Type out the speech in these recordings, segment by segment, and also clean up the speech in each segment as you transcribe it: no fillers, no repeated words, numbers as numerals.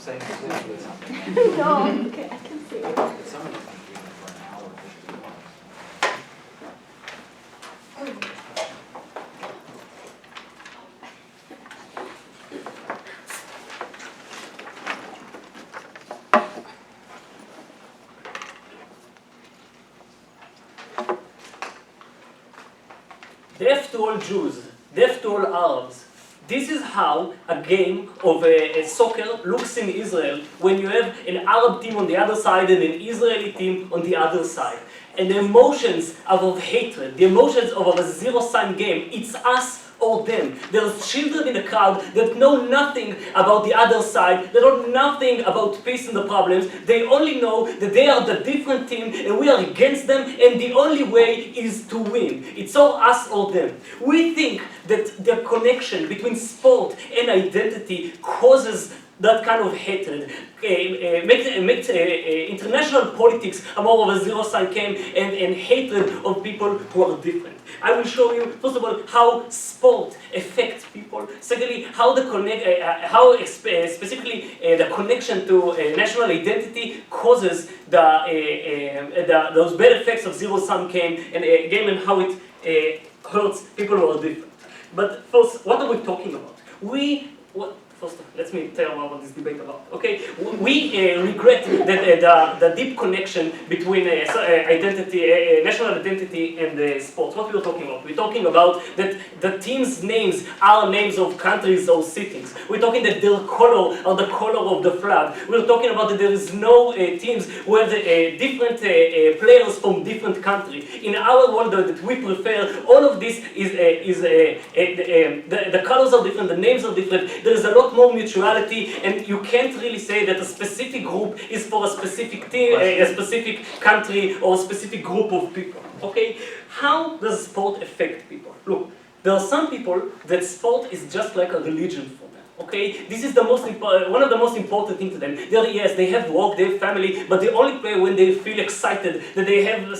saying exactly something. No, okay, I can see it. Somebody can do it for an hour if they want. Death to all Jews, death to all Arabs. This is how a game of soccer looks in Israel when you have an Arab team on the other side and an Israeli team on the other side. And the emotions of hatred, the emotions of a zero-sum game, it's us or them. There's children in the crowd that know nothing about the other side, they know nothing about peace and the problems. They only know that they are the different team and we are against them, and the only way is to win. It's all us or them. We think that the connection between sport and identity causes that kind of hatred, makes international politics a more of a zero-sum game and hatred of people who are different. I will show you, first of all, how sport affects people. Secondly, how specifically the connection to national identity causes those bad effects of zero-sum game and how it hurts people who are different. But first, what are we talking about? First, let me tell what this debate about. Okay, we regret that the deep connection between identity, national identity, and sports. What we're talking about? We're talking about that the teams' names are names of countries or cities. We're talking that their color are the color of the flag. We're talking about that there is no teams where the different players from different countries. In our world that we prefer, all of this is the colors are different, the names are different. There is a lot more mutuality, and you can't really say that a specific group is for a specific team, a specific country, or a specific group of people. Okay? How does sport affect people? Look, there are some people that sport is just like a religion for them. Okay, this is the one of the most important things to them. Yes, they have work, they have family, but they only play when they feel excited, that they have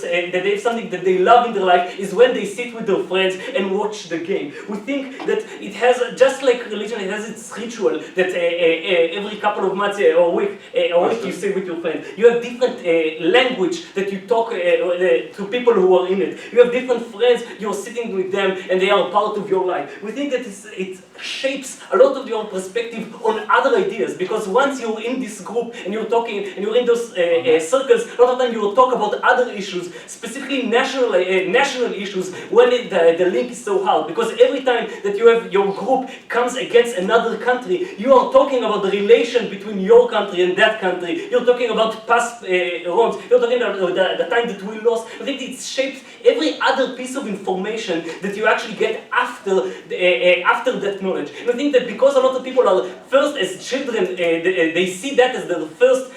something that they love in their life, is when they sit with their friends and watch the game. We think that it has, just like religion, it has its ritual, that every couple of months or a week you sit with your friends. You have different language that you talk to people who are in it. You have different friends, you're sitting with them, and they are part of your life. We think that it shapes a lot of your perspective on other ideas, because once you're in this group and you're talking and you're in those circles, a lot of time you will talk about other issues, specifically national issues, when the link is so hard. Because every time that you have your group comes against another country, you are talking about the relation between your country and that country. You're talking about past wrongs. You're talking about the time that we lost. I think it shapes every other piece of information that you actually get after that knowledge. And I think that because a lot of people are first as children, they see that as the first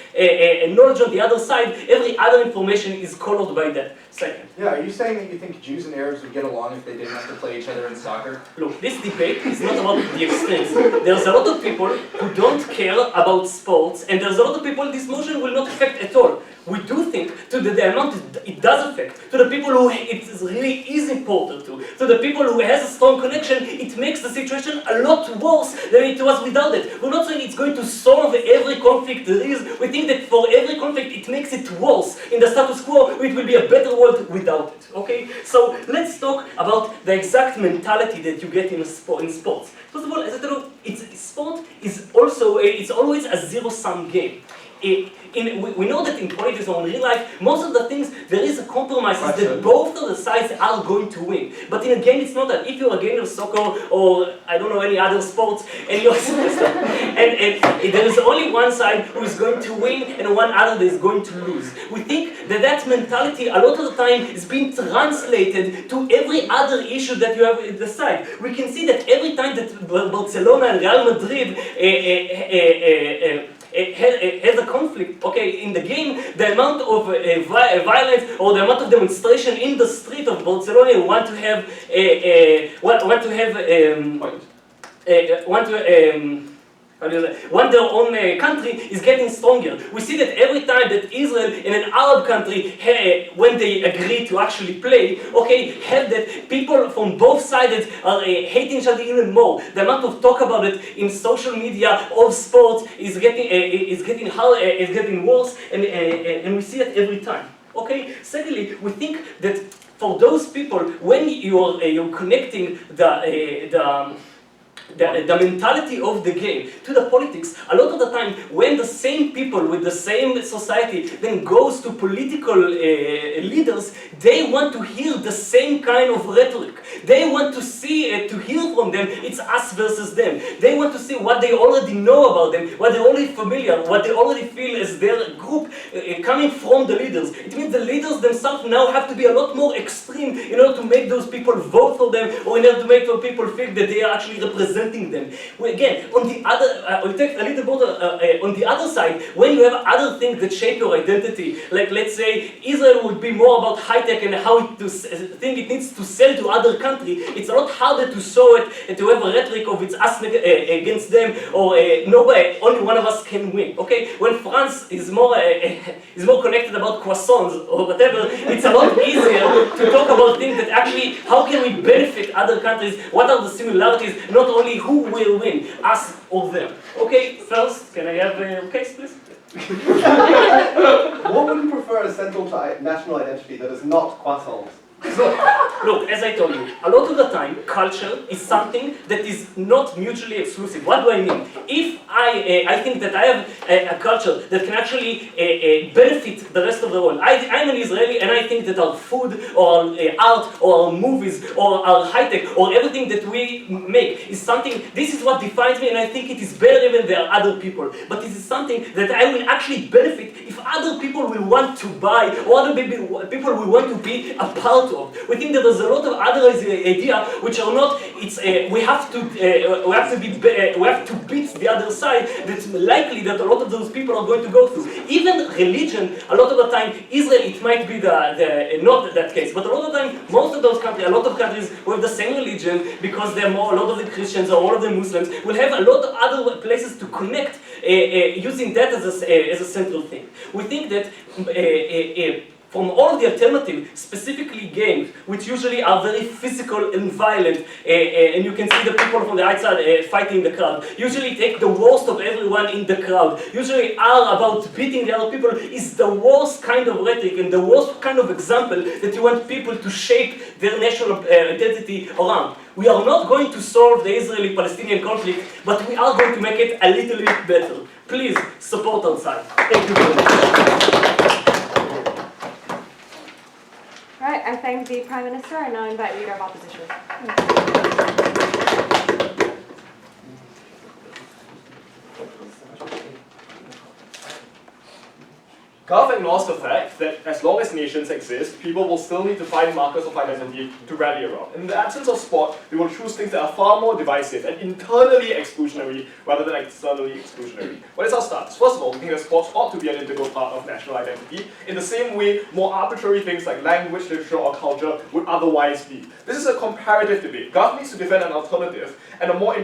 knowledge on the other side, every other information is colored by that. Second. Yeah, are you saying that you think Jews and Arabs would get along if they didn't have to play each other in soccer? Look, this debate is not about the extremes. There's a lot of people who don't care about sports, and there's a lot of people this motion will not affect at all. We do think to the amount it does affect, to the people who it really is important to the people who has a strong connection, it makes the situation a lot worse than it was without it. We're not saying it's going to solve every conflict there is. We think that for every conflict it makes it worse. In the status quo, it will be a better world without it. Okay? So let's talk about the exact mentality that you get in sports. First of all, as I told you, sport is also it's always a zero-sum game. We know that in politics or in real life, most of the things, there is a compromise that both of the sides are going to win. But in a game, it's not that. If you're a game of soccer or, I don't know, any other sports, and you're and there is only one side who is going to win and one other that is going to lose. We think that mentality, a lot of the time, is being translated to every other issue that you have at the side. We can see that every time that Barcelona and Real Madrid has a conflict, okay, in the game, the amount of violence or the amount of demonstration in the street of Barcelona want to have when their own country is getting stronger. We see that every time that Israel and an Arab country, when they agree to actually play, okay, have that people from both sides are hating each other even more. The amount of talk about it in social media of sports is getting worse, and we see it every time. Okay. Secondly, we think that for those people, when you're connecting the mentality of the game to the politics, a lot of the time when the same people with the same society then goes to political leaders, they want to hear the same kind of rhetoric. They want to see, to hear from them, it's us versus them. They want to see what they already know about them, what they're already familiar, what they already feel as their group coming from the leaders. It means the leaders themselves now have to be a lot more extreme in order to make those people vote for them, or in order to make those people feel that they are actually representing them. Again, on the other, I'll take a little bit on the other side, when you have other things that shape your identity, like let's say Israel would be more about high tech and how it think it needs to sell to other countries. It's a lot harder to show it and to have a rhetoric of it's us against them, or nobody, only one of us can win. Okay, when France is more connected about croissants or whatever, it's a lot easier to talk about things that actually how can we benefit other countries? What are the similarities? Not only who will win, us or them. Okay, first, can I have a case, please? What would you prefer as central to national identity that is not croissants? Look, as I told you, a lot of the time, culture is something that is not mutually exclusive. What do I mean? If I think that I have a culture that can actually benefit the rest of the world. I'm an Israeli and I think that our food or our art or our movies or our high-tech or everything that we make is something, this is what defines me, and I think it is better even than other people. But this is something that I will actually benefit if other people will want to buy, or other people will want to be a part of. We think that there's a lot of other ideas which are not. It's we have to beat the other side. That's likely that a lot of those people are going to go through. Even religion, a lot of the time, Israel, it might be not that case, but a lot of the time, most of those countries, a lot of countries with the same religion, because they're more, a lot of the Christians or all of the Muslims will have a lot of other places to connect, using that as a central thing. We think that. From all of the alternatives, specifically games, which usually are very physical and violent, and you can see the people from the outside fighting in the crowd, usually take the worst of everyone in the crowd, usually are about beating the other people, is the worst kind of rhetoric and the worst kind of example that you want people to shape their national identity around. We are not going to solve the Israeli-Palestinian conflict, but we are going to make it a little bit better. Please support our side. Thank you very much. Right, I thank the Prime Minister and now invite Leader of Opposition. Gov ignores the fact that as long as nations exist, people will still need to find markers of identity to rally around. In the absence of sport, they will choose things that are far more divisive and internally exclusionary rather than externally exclusionary. What is our stance? First of all, we think that sports ought to be an integral part of national identity, in the same way more arbitrary things like language, literature, or culture would otherwise be. This is a comparative debate. Gov needs to defend an alternative and more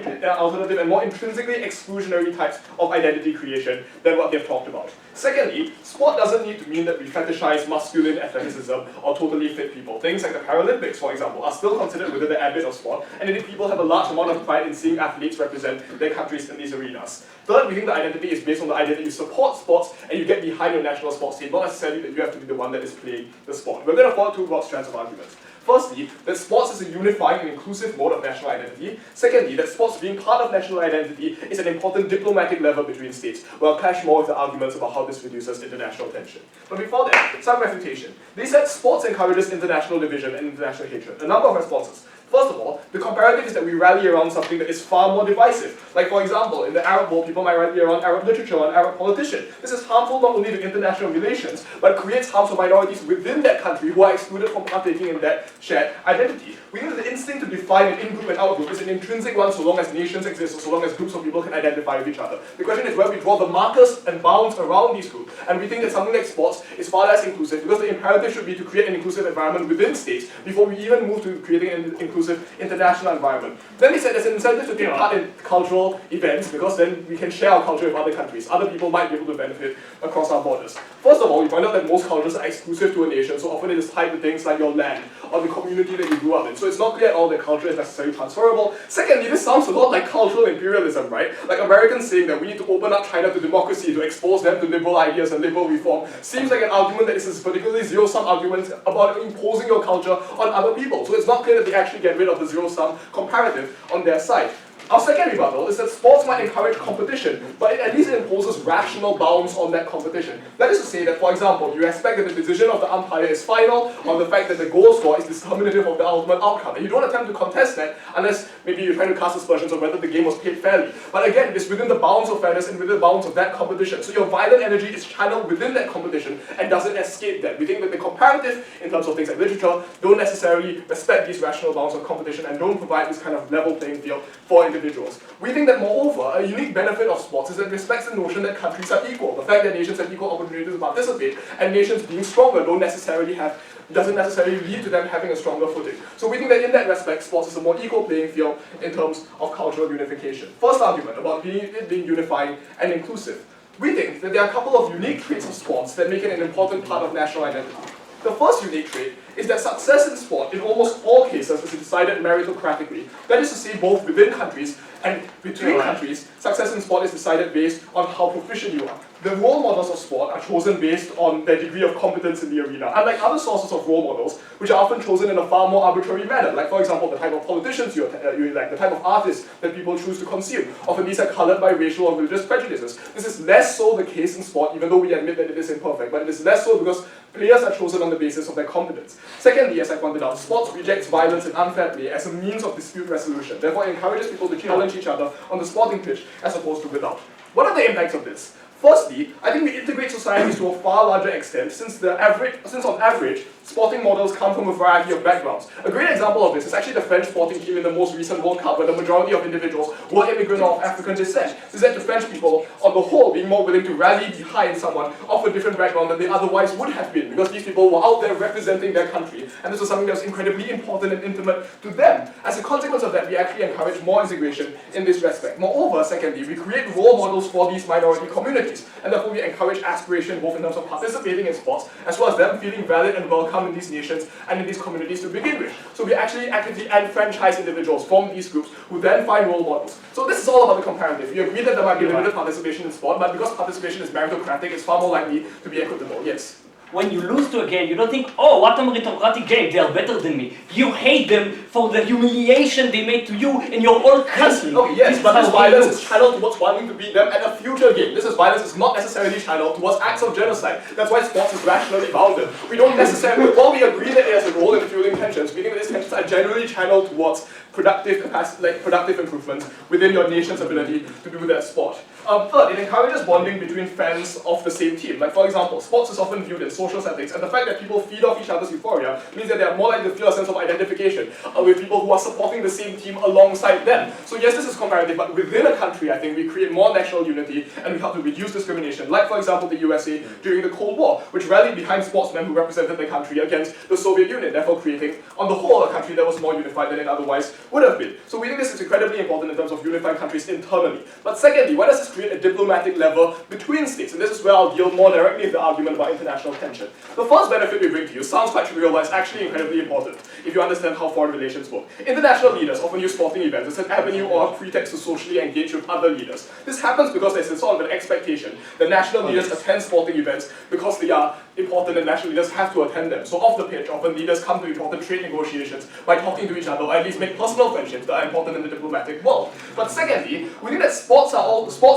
intrinsically exclusionary types of identity creation than what they've talked about. Secondly, sport doesn't need to mean that we fetishize masculine athleticism or totally fit people. Things like the Paralympics, for example, are still considered within the ambit of sport, and indeed people have a large amount of pride in seeing athletes represent their countries in these arenas. Third, we think the identity is based on the idea that you support sports and you get behind your national sports team, not necessarily that you have to be the one that is playing the sport. We're going to follow two broad strands of arguments. Firstly, that sports is a unifying and inclusive mode of national identity. Secondly, that sports being part of national identity is an important diplomatic lever between states. We'll clash more with the arguments about how this reduces international tension. But before that, some refutation. They said sports encourages international division and international hatred. A number of responses. First of all, the comparative is that we rally around something that is far more divisive. Like, for example, in the Arab world, people might rally around Arab literature and Arab politicians. This is harmful not only to international relations, but creates harm for minorities within that country who are excluded from partaking in that shared identity. We think that the instinct to define an in-group and out-group is an intrinsic one so long as nations exist or so long as groups of people can identify with each other. The question is where we draw the markers and bounds around these groups. And we think that something like sports is far less inclusive because the imperative should be to create an inclusive environment within states before we even move to creating an inclusive inclusive international environment. Then they said there's an incentive to take part in cultural events because then we can share our culture with other countries. Other people might be able to benefit across our borders. First of all, we find out that most cultures are exclusive to a nation, so often it is tied to things like your land or the community that you grew up in. So it's not clear at all that culture is necessarily transferable. Secondly, this sounds a lot like cultural imperialism, right? Like Americans saying that we need to open up China to democracy to expose them to liberal ideas and liberal reform seems like an argument that is a particularly zero-sum argument about imposing your culture on other people. So it's not clear that they actually get rid of the zero-sum comparative on their side. Our second rebuttal is that sports might encourage competition, but at least it imposes rational bounds on that competition. That is to say that, for example, you expect that the decision of the umpire is final, or the fact that the goal score is determinative of the ultimate outcome. And you don't attempt to contest that unless maybe you're trying to cast aspersions on whether the game was played fairly. But again, it's within the bounds of fairness and within the bounds of that competition. So your violent energy is channeled within that competition and doesn't escape that. We think that the comparative, in terms of things like literature, don't necessarily respect these rational bounds of competition and don't provide this kind of level playing field for individuals. We think that moreover, a unique benefit of sports is that it respects the notion that countries are equal. The fact that nations have equal opportunities to participate and nations being stronger doesn't necessarily lead to them having a stronger footing. So we think that in that respect, sports is a more equal playing field in terms of cultural unification. First argument about it being unifying and inclusive. We think that there are a couple of unique traits of sports that make it an important part of national identity. The first unique trait is that success in sport, in almost all cases, is decided meritocratically. That is to say, both within countries and between countries, success in sport is decided based on how proficient you are. The role models of sport are chosen based on their degree of competence in the arena, unlike other sources of role models, which are often chosen in a far more arbitrary manner. Like, for example, the type of politicians you elect, the type of artists that people choose to consume. Often these are colored by racial or religious prejudices. This is less so the case in sport, even though we admit that it is imperfect, but it is less so because players are chosen on the basis of their competence. Secondly, as I pointed out, sports rejects violence and unfair play as a means of dispute resolution. Therefore, it encourages people to challenge each other on the sporting pitch as opposed to without. What are the impacts of this? Firstly, I think we integrate societies to a far larger extent since on average, sporting models come from a variety of backgrounds. A great example of this is actually the French sporting team in the most recent World Cup, where the majority of individuals were immigrant or of African descent. This led to French people, on the whole, being more willing to rally behind someone of a different background than they otherwise would have been, because these people were out there representing their country, and this was something that was incredibly important and intimate to them. As a consequence of that, we actually encourage more integration in this respect. Moreover, secondly, we create role models for these minority communities, and therefore we encourage aspiration both in terms of participating in sports, as well as them feeling valid and welcome in these nations and in these communities to begin with. So we actually actively enfranchise individuals from these groups who then find role models. So this is all about the comparative. We agree that there might be limited participation in sport, but because participation is meritocratic, it's far more likely to be equitable. Yes? When you lose to a game, you don't think, oh, what a meritocratic game, they are better than me. You hate them for the humiliation they made to you in your own country. Okay, yes, but this violence is channeled towards wanting to beat them at a future game. This violence is not necessarily channeled towards acts of genocide. That's why sports is rationally bounded. We don't necessarily, while we agree that it has a role in fueling tensions, we think that these tensions are generally channeled towards productive improvements within your nation's ability to do that sport. Third, it encourages bonding between fans of the same team. Like, for example, sports is often viewed in social settings, and the fact that people feed off each other's euphoria means that they are more likely to feel a sense of identification with people who are supporting the same team alongside them. So yes, this is comparative, but within a country, I think we create more national unity and we help to reduce discrimination. Like, for example, the USA during the Cold War, which rallied behind sportsmen who represented their country against the Soviet Union, therefore creating, on the whole, a country that was more unified than it otherwise would have been. So we think this is incredibly important in terms of unifying countries internally. But secondly, why does this create a diplomatic lever between states? And this is where I'll deal more directly with the argument about international tension. The first benefit we bring to you sounds quite trivial, but it's actually incredibly important if you understand how foreign relations work. International leaders often use sporting events as an avenue or a pretext to socially engage with other leaders. This happens because there's a sort of an expectation that national leaders attend sporting events because they are important and national leaders have to attend them. So off the pitch, often leaders come to important trade negotiations by talking to each other, or at least make personal friendships that are important in the diplomatic world. But secondly, we think that sports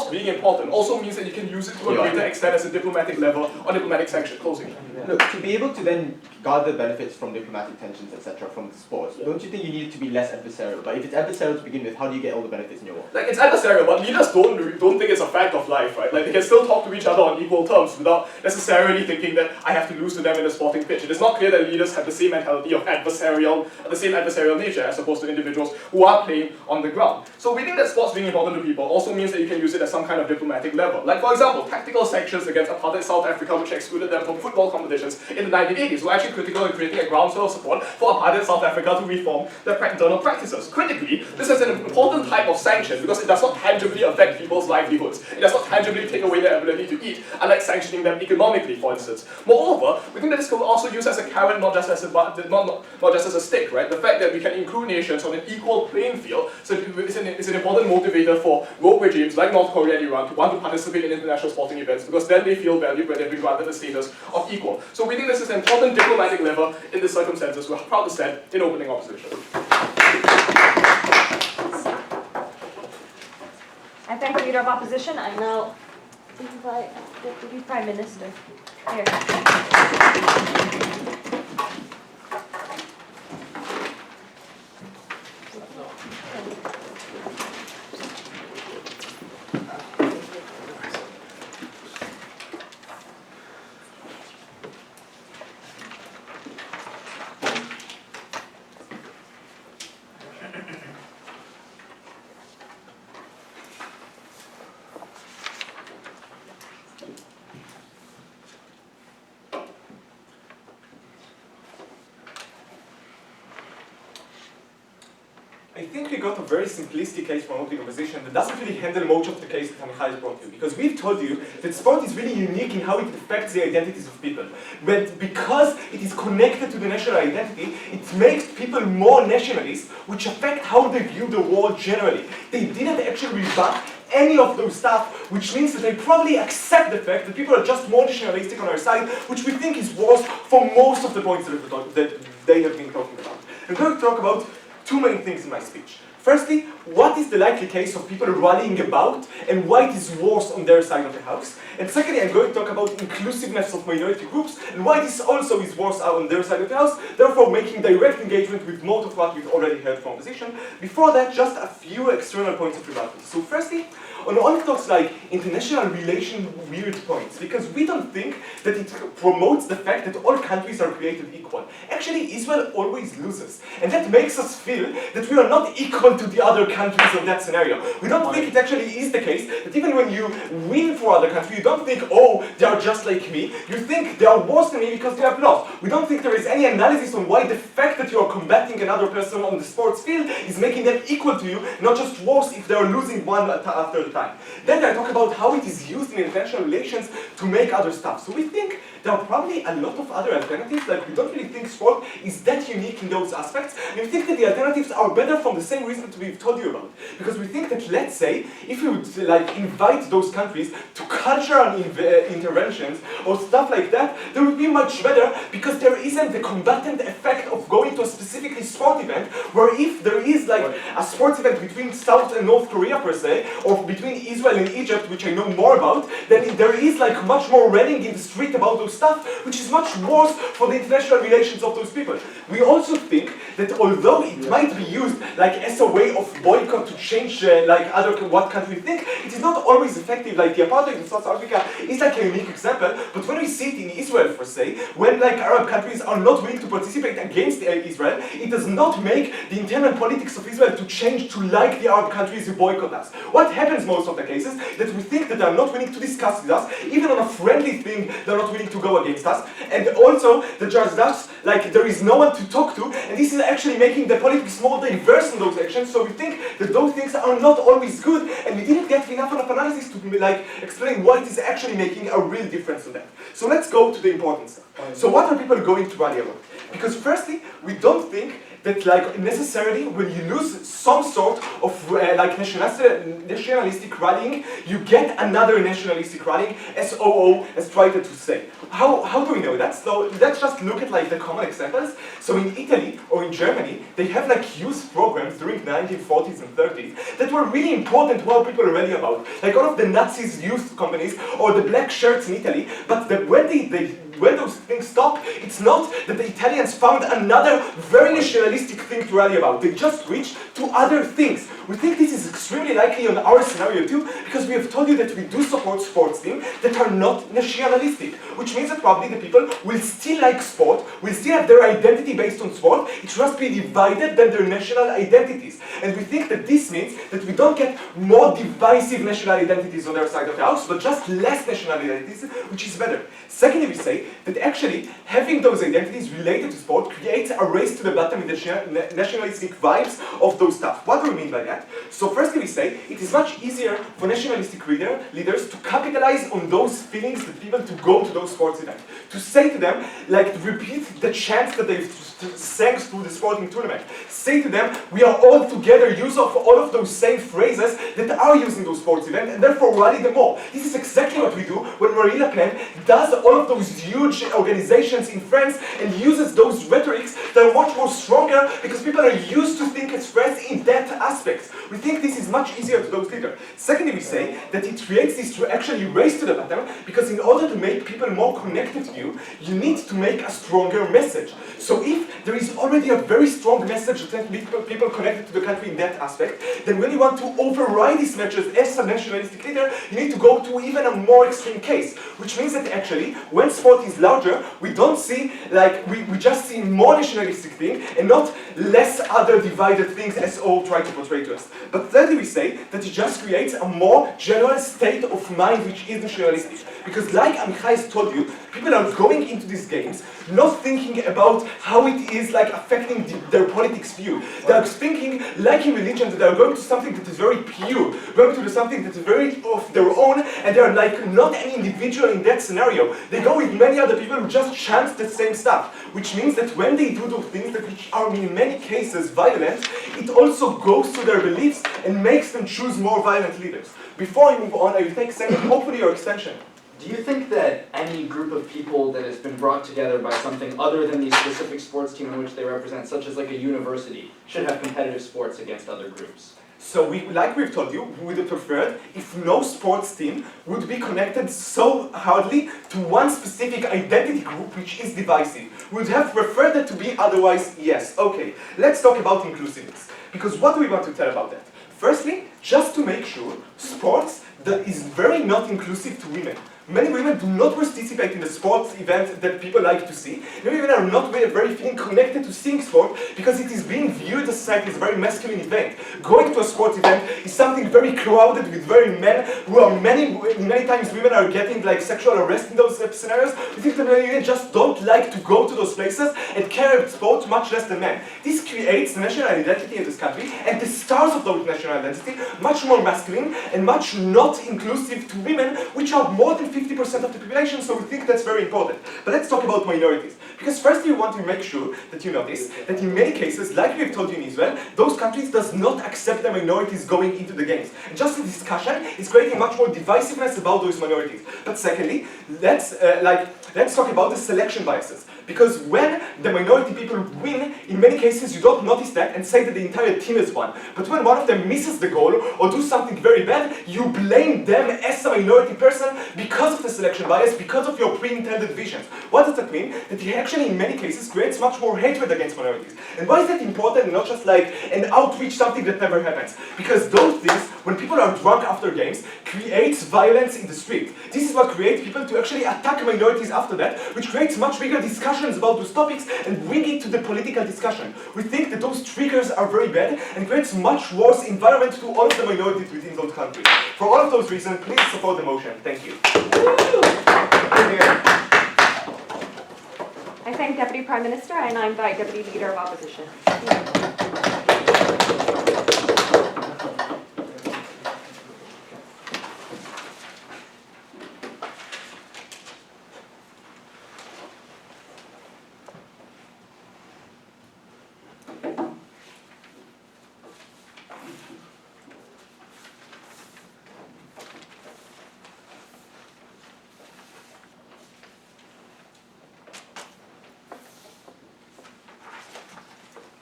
being important also means that you can use it to a greater extent as a diplomatic lever or diplomatic sanction. Closing. Look, to be able to then gather benefits from diplomatic tensions, etc., from sports, don't you think you need it to be less adversarial? But if it's adversarial to begin with, how do you get all the benefits in your work? Like, it's adversarial, but leaders don't think it's a fact of life, right? Like, they can still talk to each other on equal terms without necessarily thinking that that I have to lose to them in the sporting pitch. It is not clear that leaders have the same mentality of the same adversarial nature as opposed to individuals who are playing on the ground. So we think that sports being important to people also means that you can use it as some kind of diplomatic lever. Like for example, tactical sanctions against apartheid South Africa, which excluded them from football competitions in the 1980s, were actually critical in creating a groundswell of support for apartheid South Africa to reform their internal practices. Critically, this is an important type of sanction because it does not tangibly affect people's livelihoods. It does not tangibly take away their ability to eat, unlike sanctioning them economically, for instance. Moreover, we think that this can also use as a carrot, not just as a stick, right? The fact that we can include nations on an equal playing field is an important motivator for rogue regimes like North Korea and Iran to want to participate in international sporting events because then they feel valued when they've been granted the status of equal. So we think this is an important diplomatic lever in the circumstances we're proud to stand in opening opposition. I thank the Leader of Opposition. I now invite Deputy Prime Minister. Here. I think we got a very simplistic case from opening opposition that doesn't really handle much of the case that Amichai has brought you. Because we've told you that sport is really unique in how it affects the identities of people. But because it is connected to the national identity, it makes people more nationalist, which affect how they view the world generally. They didn't actually rebut any of those stuff, which means that they probably accept the fact that people are just more nationalistic on our side, which we think is worse for most of the points that they have been talking about. I'm going to talk about two main things in my speech. Firstly, what is the likely case of people rallying about and why it is worse on their side of the house? And secondly, I'm going to talk about inclusiveness of minority groups and why this also is worse on their side of the house, therefore making direct engagement with most of what we've already heard from opposition. Before that, just a few external points of rebuttal. So firstly, on all talks like international relation weird points, because we don't think that it promotes the fact that all countries are created equal. Actually, Israel always loses. And that makes us feel that we are not equal to the other countries of that scenario. We don't think it actually is the case that even when you win for other countries, you don't think, oh, they are just like me. You think they are worse than me because they have lost. We don't think there is any analysis on why the fact that you are combating another person on the sports field is making them equal to you, not just worse if they are losing one after the time. Then I talk about how it is used in international relations to make other stuff. So we think there are probably a lot of other alternatives, like we don't really think sport is that unique in those aspects, and we think that the alternatives are better from the same reason that we've told you about. Because we think that, let's say, if we would like invite those countries to cultural interventions or stuff like that, they would be much better because there isn't the combatant effect of going to a specifically sport event, where if there is like a sports event between South and North Korea per se, or between Israel and Egypt, which I know more about, then there is like much more rallying in the street about those stuff, which is much worse for the international relations of those people. We also think that although it might be used like as a way of boycott to change what countries think, it is not always effective. Like the apartheid in South Africa is like a unique example, but when we see it in Israel, for say, when like Arab countries are not willing to participate against Israel, it does not make the internal politics of Israel to change to like the Arab countries who boycott us. What happens most of the cases that we think that they are not willing to discuss with us, even on a friendly thing, they're not willing to go against us, and also that just thus, like there is no one to talk to, and this is actually making the politics more diverse in those actions. So we think that those things are not always good, and we didn't get enough of analysis to like explain what is actually making a real difference in that. So let's go to the important stuff. So what are people going to rally about? Because firstly, we don't think that like necessarily when you lose some sort of like nationalistic rallying, you get another nationalistic rallying, as OO has tried to say. How do we know that? So let's just look at like the common examples. So in Italy or in Germany, they have like youth programs during the 1940s and 30s that were really important to how people are rallying about. Like all of the Nazis' youth companies or the black shirts in Italy, but when those things stopped, it's not that the Italians found another very nationalistic thing to rally about. They just switched to other things, We think this is extremely likely on our scenario too, because we have told you that we do support sports teams that are not nationalistic, which means that probably the people will still like sport, will still have their identity based on sport, it should just be divided than their national identities. And we think that this means that we don't get more divisive national identities on their side of the house, but just less national identities, which is better. Secondly, we say that actually having those identities related to sport creates a race to the bottom in the nationalistic vibes of those stuff. What do we mean by that? So firstly, we say it is much easier for nationalistic leaders to capitalize on those feelings that people to go to those sports events. To say to them, like repeat the chants that they've sang through the sporting tournament. Say to them, we are all together, use of all of those same phrases that are used in those sports events, and therefore rally them more. This is exactly what we do when Marine Le Pen does all of those huge organizations in France and uses those rhetorics that are much more stronger because people are used to think expressed in that aspect. We think this is much easier to those leaders. Secondly, we say that it creates this to actually race to the bottom because in order to make people more connected to you, you need to make a stronger message. So if there is already a very strong message that makes people connected to the country in that aspect, then when you want to override this message as a nationalistic leader, you need to go to even a more extreme case, which means that actually, when sport is larger, we don't see, like, we just see more nationalistic things and not less other divided things as all try to portray to us. But thirdly, we say that it just creates a more general state of mind which is nationalistic. Because like Amichai has told you, people are going into these games not thinking about how it is like affecting their politics view. They are thinking, like in religion, that they are going to something that is very pure, going to do something that is very of their own, and they are like not any individual in that scenario. They go with many other people who just chant the same stuff, which means that when they do those things that which are in many cases violent, it also goes to their beliefs and makes them choose more violent leaders. Before I move on, I will take a second, hopefully your extension. Do you think that any group of people that has been brought together by something other than the specific sports team in which they represent, such as like a university, should have competitive sports against other groups? So like we've told you, we would have preferred if no sports team would be connected so hardly to one specific identity group which is divisive. We would have preferred it to be otherwise, yes. Okay, let's talk about inclusiveness. Because what do we want to tell about that? Firstly, just to make sure, sports that is very not inclusive to women. Many women do not participate in the sports event that people like to see. Many women are not very feeling connected to seeing sport because it is being viewed as society as a very masculine event. Going to a sports event is something very crowded with very men who are many times women are getting like sexual arrest in those scenarios. We think that women just don't like to go to those places and care about sport much less than men. This creates the national identity in this country and the stars of those national identity much more masculine and much not inclusive to women, which are more than 50% of the population, so we think that's very important. But let's talk about minorities. Because firstly, we want to make sure that you notice that in many cases, like we've told you in Israel, those countries does not accept the minorities going into the games. And just the discussion is creating much more divisiveness about those minorities. But secondly, let's talk about the selection biases. Because when the minority people win, in many cases you don't notice that and say that the entire team has won. But when one of them misses the goal or do something very bad, you blame them as a minority person because of the selection bias, because of your pre-intended visions. What does that mean? That it actually in many cases creates much more hatred against minorities. And why is that important and not just like an outreach, something that never happens? Because those things, when people are drunk after games, creates violence in the street. This is what creates people to actually attack minorities after that, which creates much bigger discussions about those topics and bring it to the political discussion. We think that those triggers are very bad and creates much worse environment to all of the minorities within those countries. For all of those reasons, please support the motion. Thank you. I thank Deputy Prime Minister and I invite Deputy Leader of Opposition.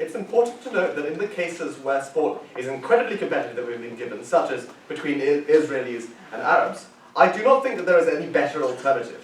It's important to note that in the cases where sport is incredibly competitive that we've been given, such as between Israelis and Arabs, I do not think that there is any better alternative.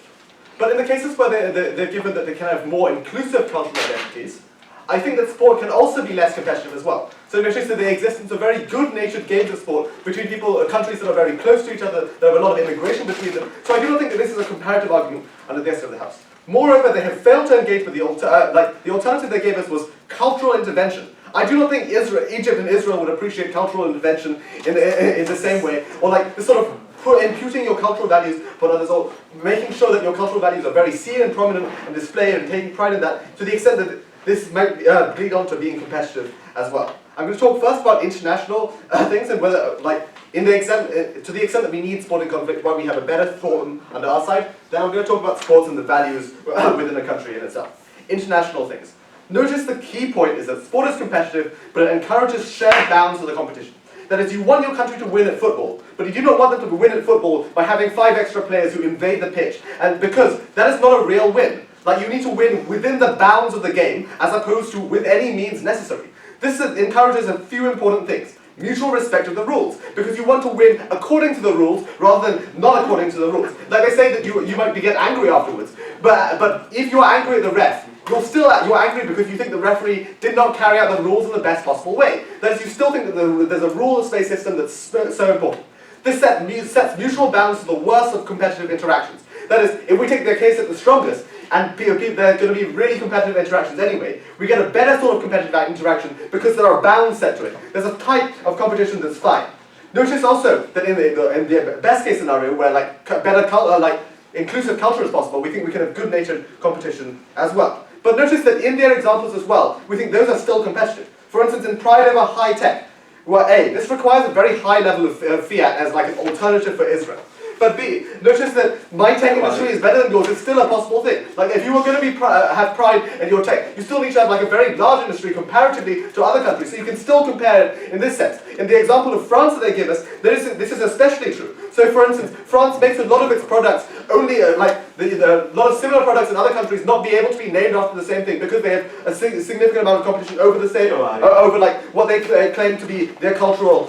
But in the cases where they're given that they can have more inclusive cultural identities, I think that sport can also be less competitive as well. So notice that the existence of very good-natured games of sport between people, countries that are very close to each other, that have a lot of immigration between them. So I do not think that this is a comparative argument under this of the House. Moreover, they have failed to engage with the alternative they gave us was cultural intervention. I do not think Egypt and Israel would appreciate cultural intervention in the same way, or like this sort of imputing your cultural values upon others, or making sure that your cultural values are very seen and prominent and displayed and taking pride in that, to the extent that this might lead on to being competitive as well. I'm going to talk first about international things and whether, like, to the extent that we need sporting conflict, why we have a better forum under our side. Then I'm going to talk about sports and the values within a country in itself. International things. Notice the key point is that sport is competitive, but it encourages shared bounds of the competition. That is, you want your country to win at football, but you do not want them to win at football by having 5 extra players who invade the pitch, and because that is not a real win. Like, you need to win within the bounds of the game, as opposed to with any means necessary. This encourages a few important things. Mutual respect of the rules, because you want to win according to the rules rather than not according to the rules. Like I say that you might get angry afterwards, but if you're angry at the ref, you're angry because you think the referee did not carry out the rules in the best possible way. That is, you still think that there's a rules-based system that's so important. This sets mutual bounds to the worst of competitive interactions. That is, if we take their case at the strongest, and they're going to be really competitive interactions anyway, we get a better sort of competitive interaction because there are bounds set to it. There's a type of competition that's fine. Notice also that in the best case scenario, where inclusive culture is possible, we think we can have good-natured competition as well. But notice that in their examples as well, we think those are still competitive. For instance, in pride over high tech, well, A, this requires a very high level of fiat as like an alternative for Israel. But B, notice that my tech industry is better than yours. It's still a possible thing. Like, if you were going to have pride in your tech, you still need to have like a very large industry comparatively to other countries. So you can still compare it in this sense. In the example of France that they give us, this is especially true. So, for instance, France makes a lot of its products only a lot of similar products in other countries not be able to be named after the same thing because they have a significant amount of competition over the same, over like what they claim to be their cultural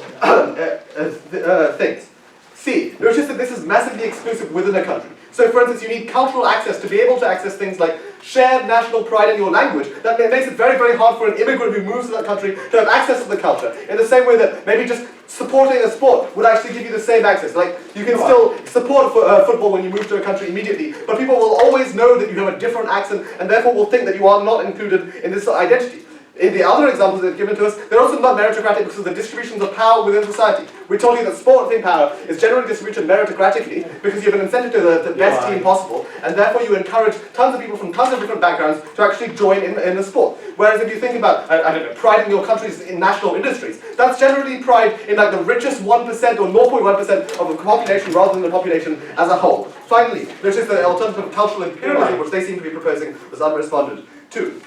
things. C, notice that this is massively exclusive within a country. So, for instance, you need cultural access to be able to access things like shared national pride in your language. That makes it very, very hard for an immigrant who moves to that country to have access to the culture. In the same way that maybe just supporting a sport would actually give you the same access. Like, you can still support football when you move to a country immediately, but people will always know that you have a different accent and therefore will think that you are not included in this identity. In the other examples they've given to us, they're also not meritocratic because of the distributions of power within society. We told you that sporting power is generally distributed meritocratically because you have an incentive to the best team possible, and therefore you encourage tons of people from tons of different backgrounds to actually join in the sport. Whereas if you think about, I don't know, pride in your country's in national industries, that's generally pride in like the richest 1% or 0.1% of the population rather than the population as a whole. Finally, there's just the alternative of cultural imperialism, which they seem to be proposing, was unresponded to.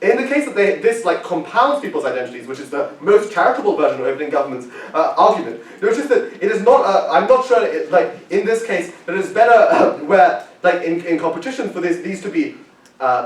In the case that this like compounds people's identities, which is the most charitable version of opening government's argument, notice that it is not. I'm not sure. In this case, that it is better where like in competition for these to be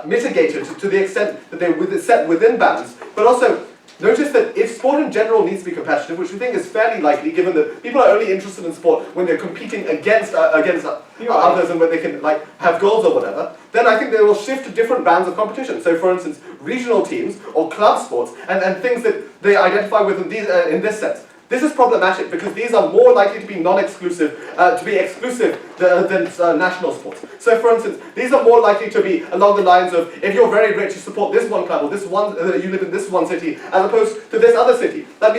mitigated to the extent that they're set within bounds, but also. Notice that if sport in general needs to be competitive, which we think is fairly likely given that people are only interested in sport when they're competing against others and when they can like have goals or whatever, then I think they will shift to different bands of competition. So for instance, regional teams or club sports and things that they identify with in this sense. This is problematic because these are more likely to be non-exclusive, to be exclusive than national sports. So for instance, these are more likely to be along the lines of, if you're very rich, you support this one club or this one, you live in this one city, as opposed to this other city. But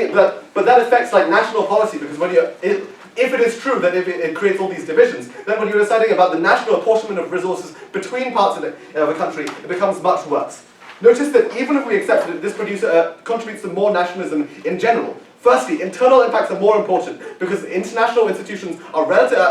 that affects like national policy because when if it is true that if it creates all these divisions, then when you're deciding about the national apportionment of resources between parts of the country, it becomes much worse. Notice that even if we accept that this contributes to more nationalism in general, firstly, internal impacts are more important because international institutions are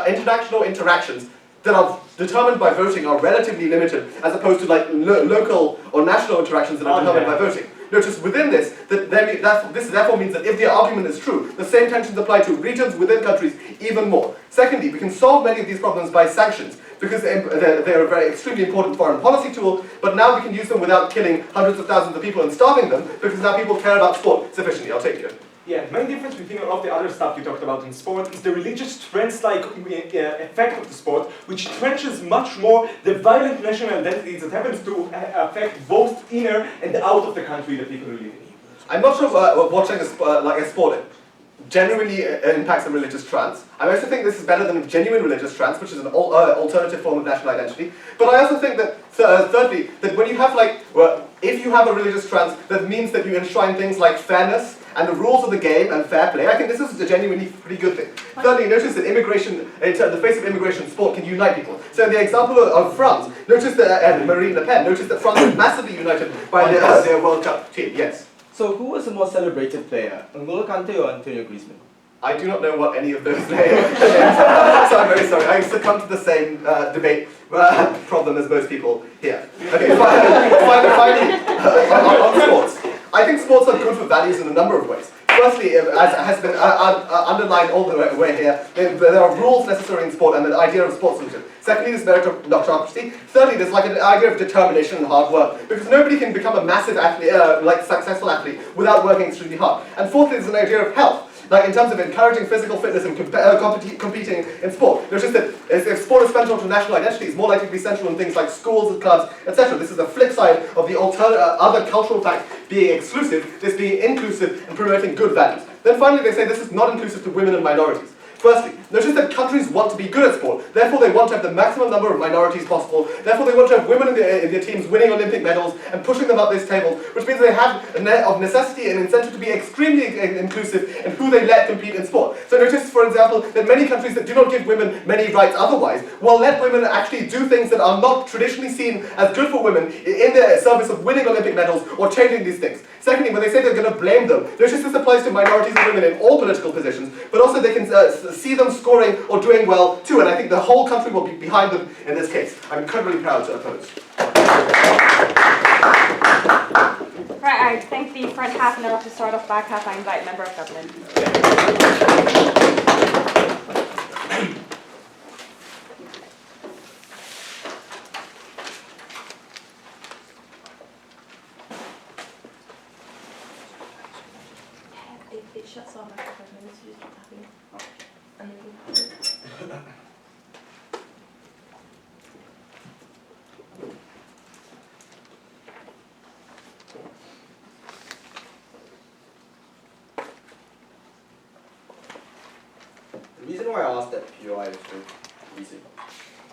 international interactions that are determined by voting are relatively limited as opposed to like local or national interactions that are determined by voting. Notice within this, this therefore means that if the argument is true, the same tensions apply to regions within countries even more. Secondly, we can solve many of these problems by sanctions because they're a very extremely important foreign policy tool, but now we can use them without killing hundreds of thousands of people and starving them because now people care about sport sufficiently. I'll take you. Yeah, the main difference between all of the other stuff you talked about in sport is the religious trance-like effect of the sport, which trenches much more the violent national identities that happens to affect both inner and out of the country that people live in. I'm not sure watching like a sport genuinely impacts a religious trance. I also think this is better than genuine religious trance, which is an alternative form of national identity. But I also think that, thirdly, that when you have if you have a religious trance, that means that you enshrine things like fairness and the rules of the game and fair play. I think this is a genuinely pretty good thing. Thirdly, notice that immigration, in the face of immigration, sport can unite people. So in the example of France, notice that Marine Le Pen, notice that France is massively united by their World Cup team. Yes. So who was the more celebrated player, N'Golo Kante or Antonio Griezmann? I do not know what any of those names are. So I'm very sorry. I succumb to the same debate problem as most people here. Okay, finally, on sports. I think sports are good for values in a number of ways. Firstly, as has been underlined all the way here, there are rules necessary in sport and the idea of sportsmanship. Secondly, there's meritocracy. Thirdly, there's like an idea of determination and hard work, because nobody can become a massive athlete, successful athlete, without working extremely hard. And fourthly, there's an idea of health. Like in terms of encouraging physical fitness and competing in sport. Notice that if sport is central to national identity, it's more likely to be central in things like schools and clubs, etc. This is the flip side of the other cultural facts being exclusive, this being inclusive and promoting good values. Then finally they say this is not inclusive to women and minorities. Firstly, notice that countries want to be good at sport, therefore they want to have the maximum number of minorities possible, therefore they want to have women in their teams winning Olympic medals and pushing them up this table, which means they have of necessity an incentive to be extremely inclusive in who they let compete in sport. So notice, for example, that many countries that do not give women many rights otherwise will let women actually do things that are not traditionally seen as good for women in their service of winning Olympic medals or changing these things. Secondly, when they say they're going to blame them, notice this applies to minorities and women in all political positions, but also they can see them scoring or doing well too, and I think the whole country will be behind them in this case. I'm incredibly proud to oppose. Right, I thank the front half, and now to start off back half, I invite member of government. It shuts off after 5 minutes, you just keep tapping. And then The reason why I asked that POI is for a reason.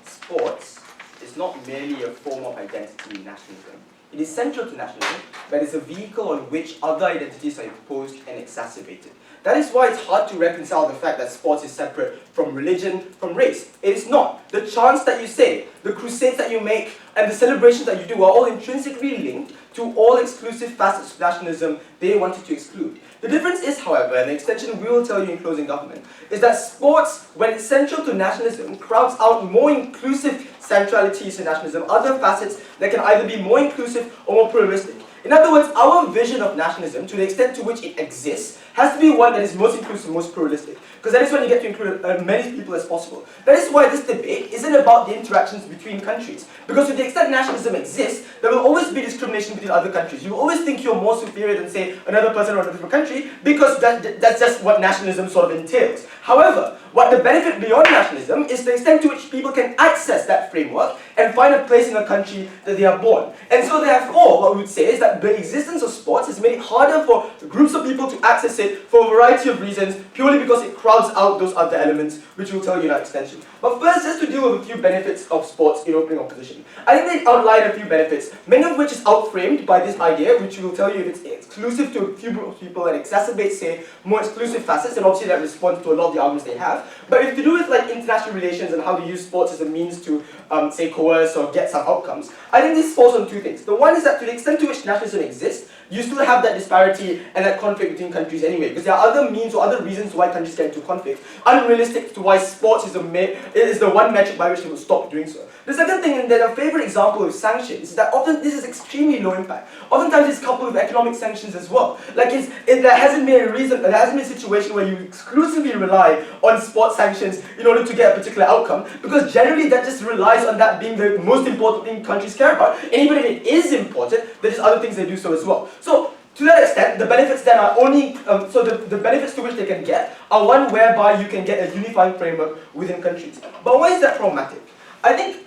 Sports is not merely a form of identity in nationalism. It is central to nationalism, but it's a vehicle on which other identities are imposed and exacerbated. That is why it's hard to reconcile the fact that sports is separate from religion, from race. It is not. The chants that you say, the crusades that you make, and the celebrations that you do are all intrinsically linked to all exclusive facets of nationalism they wanted to exclude. The difference is, however, and the extension we will tell you in closing government, is that sports, when it's central to nationalism, crowds out more inclusive centralities to nationalism, other facets that can either be more inclusive or more pluralistic. In other words, our vision of nationalism, to the extent to which it exists, has to be one that is most inclusive, most pluralistic. Because that is when you get to include as many people as possible. That is why this debate isn't about the interactions between countries. Because to the extent nationalism exists, there will always be discrimination between other countries. You will always think you're more superior than, say, another person or a different country, because that's just what nationalism sort of entails. However, what the benefit beyond nationalism is the extent to which people can access that framework and find a place in a country that they are born. And so therefore, what we would say is that the existence of sports has made it harder for groups of people to access it for a variety of reasons, purely because it crowds out those other elements, which we'll tell you in our extension. But first, just to deal with a few benefits of sports in opening opposition. I think they outline a few benefits, many of which is outframed by this idea, which we will tell you if it's exclusive to a few groups of people and exacerbates, say, more exclusive facets, and obviously that responds to a lot of the arguments they have. But if to do with like international relations and how to use sports as a means to, say, coerce or get some outcomes, I think this falls on two things. The one is that to the extent to which nationalism exists, you still have that disparity and that conflict between countries anyway, because there are other means or other reasons why countries get into conflict, unrealistic to why sports is the one metric by which they will stop doing so. The second thing, and then a favorite example of sanctions, is that often this is extremely low impact. Oftentimes it's coupled with economic sanctions as well. Like there hasn't been a situation where you exclusively rely on sports sanctions in order to get a particular outcome, because generally that just relies on that being the most important thing countries care about, and even if it is important, there's other things they do so as well. So To that extent, the benefits then are only, the benefits to which they can get are one whereby you can get a unifying framework within countries. But why is that problematic? I think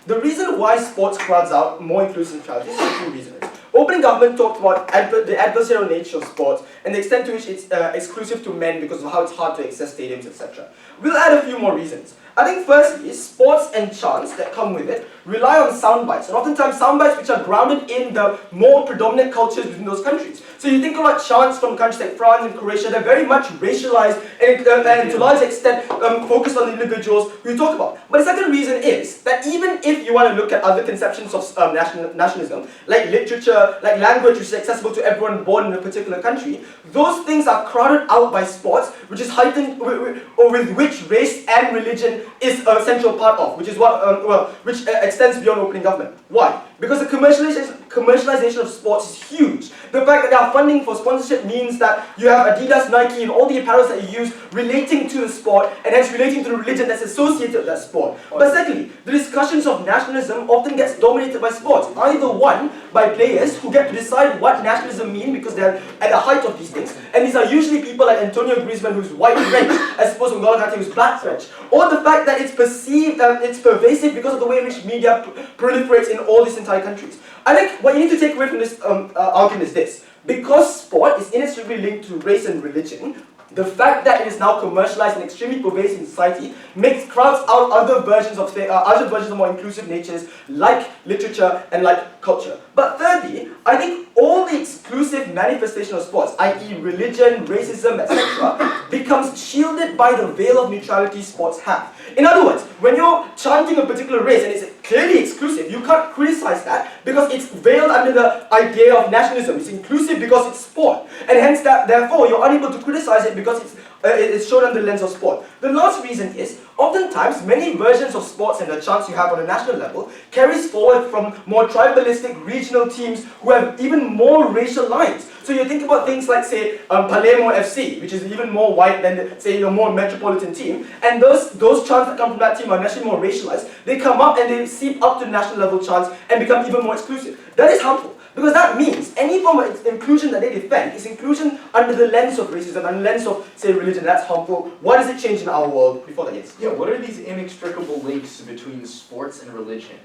the reason why sports crowds out more inclusive neutrality is for two reasons. Opening government talked about the adversarial nature of sports and the extent to which it's exclusive to men because of how it's hard to access stadiums, etc. We'll add a few more reasons. I think firstly, sports and chants that come with it rely on sound bites, and oftentimes sound bites which are grounded in the more predominant cultures within those countries. So you think about chants from countries like France and Croatia, they're very much racialized and to a large extent focused on the individuals who you talk about. But the second reason is that even if you want to look at other conceptions of nationalism, like literature, like language which is accessible to everyone born in a particular country, those things are crowded out by sports, which is heightened, or with which race and religion is a central part of, which is what, which extends beyond opening government. Why? Because the commercialization of sports is huge. The fact that they are funding for sponsorship means that you have Adidas, Nike, and all the apparels that you use relating to the sport, and hence relating to the religion that's associated with that sport. But secondly, the discussions of nationalism often gets dominated by sports. Either one, by players who get to decide what nationalism means because they're at the height of these things, and these are usually people like Antonio Griezmann, who's white French, as opposed to N'Golo Kante, who's black French. Or the fact that it's perceived, it's pervasive because of the way in which media proliferates in all these entire countries. I think what you need to take away from this argument is this. Because sport is inextricably linked to race and religion, the fact that it is now commercialized and extremely pervasive in society makes crowds out other versions of more inclusive natures like literature and like culture. But thirdly, I think all the exclusive manifestation of sports, i.e. religion, racism, etc., becomes shielded by the veil of neutrality sports have. In other words, when you're chanting a particular race and it's clearly exclusive, you can't criticize that because it's veiled under the idea of nationalism. It's inclusive because it's sport, and hence therefore you're unable to criticize it because it's shown under the lens of sport. The last reason is, oftentimes many versions of sports and the chants you have on a national level carries forward from more tribalistic regional teams who have even more racial lines. So you think about things like, say, Palermo FC, which is even more white than, say, a more metropolitan team, and those chants that come from that team are naturally more racialized. They come up and they seep up to national level chants and become even more exclusive. That is harmful. Because that means any form of inclusion that they defend is inclusion under the lens of racism, under the lens of, say, religion. That's harmful. What does it change in our world before that gets? Yeah, what are these inextricable links between sports and religion?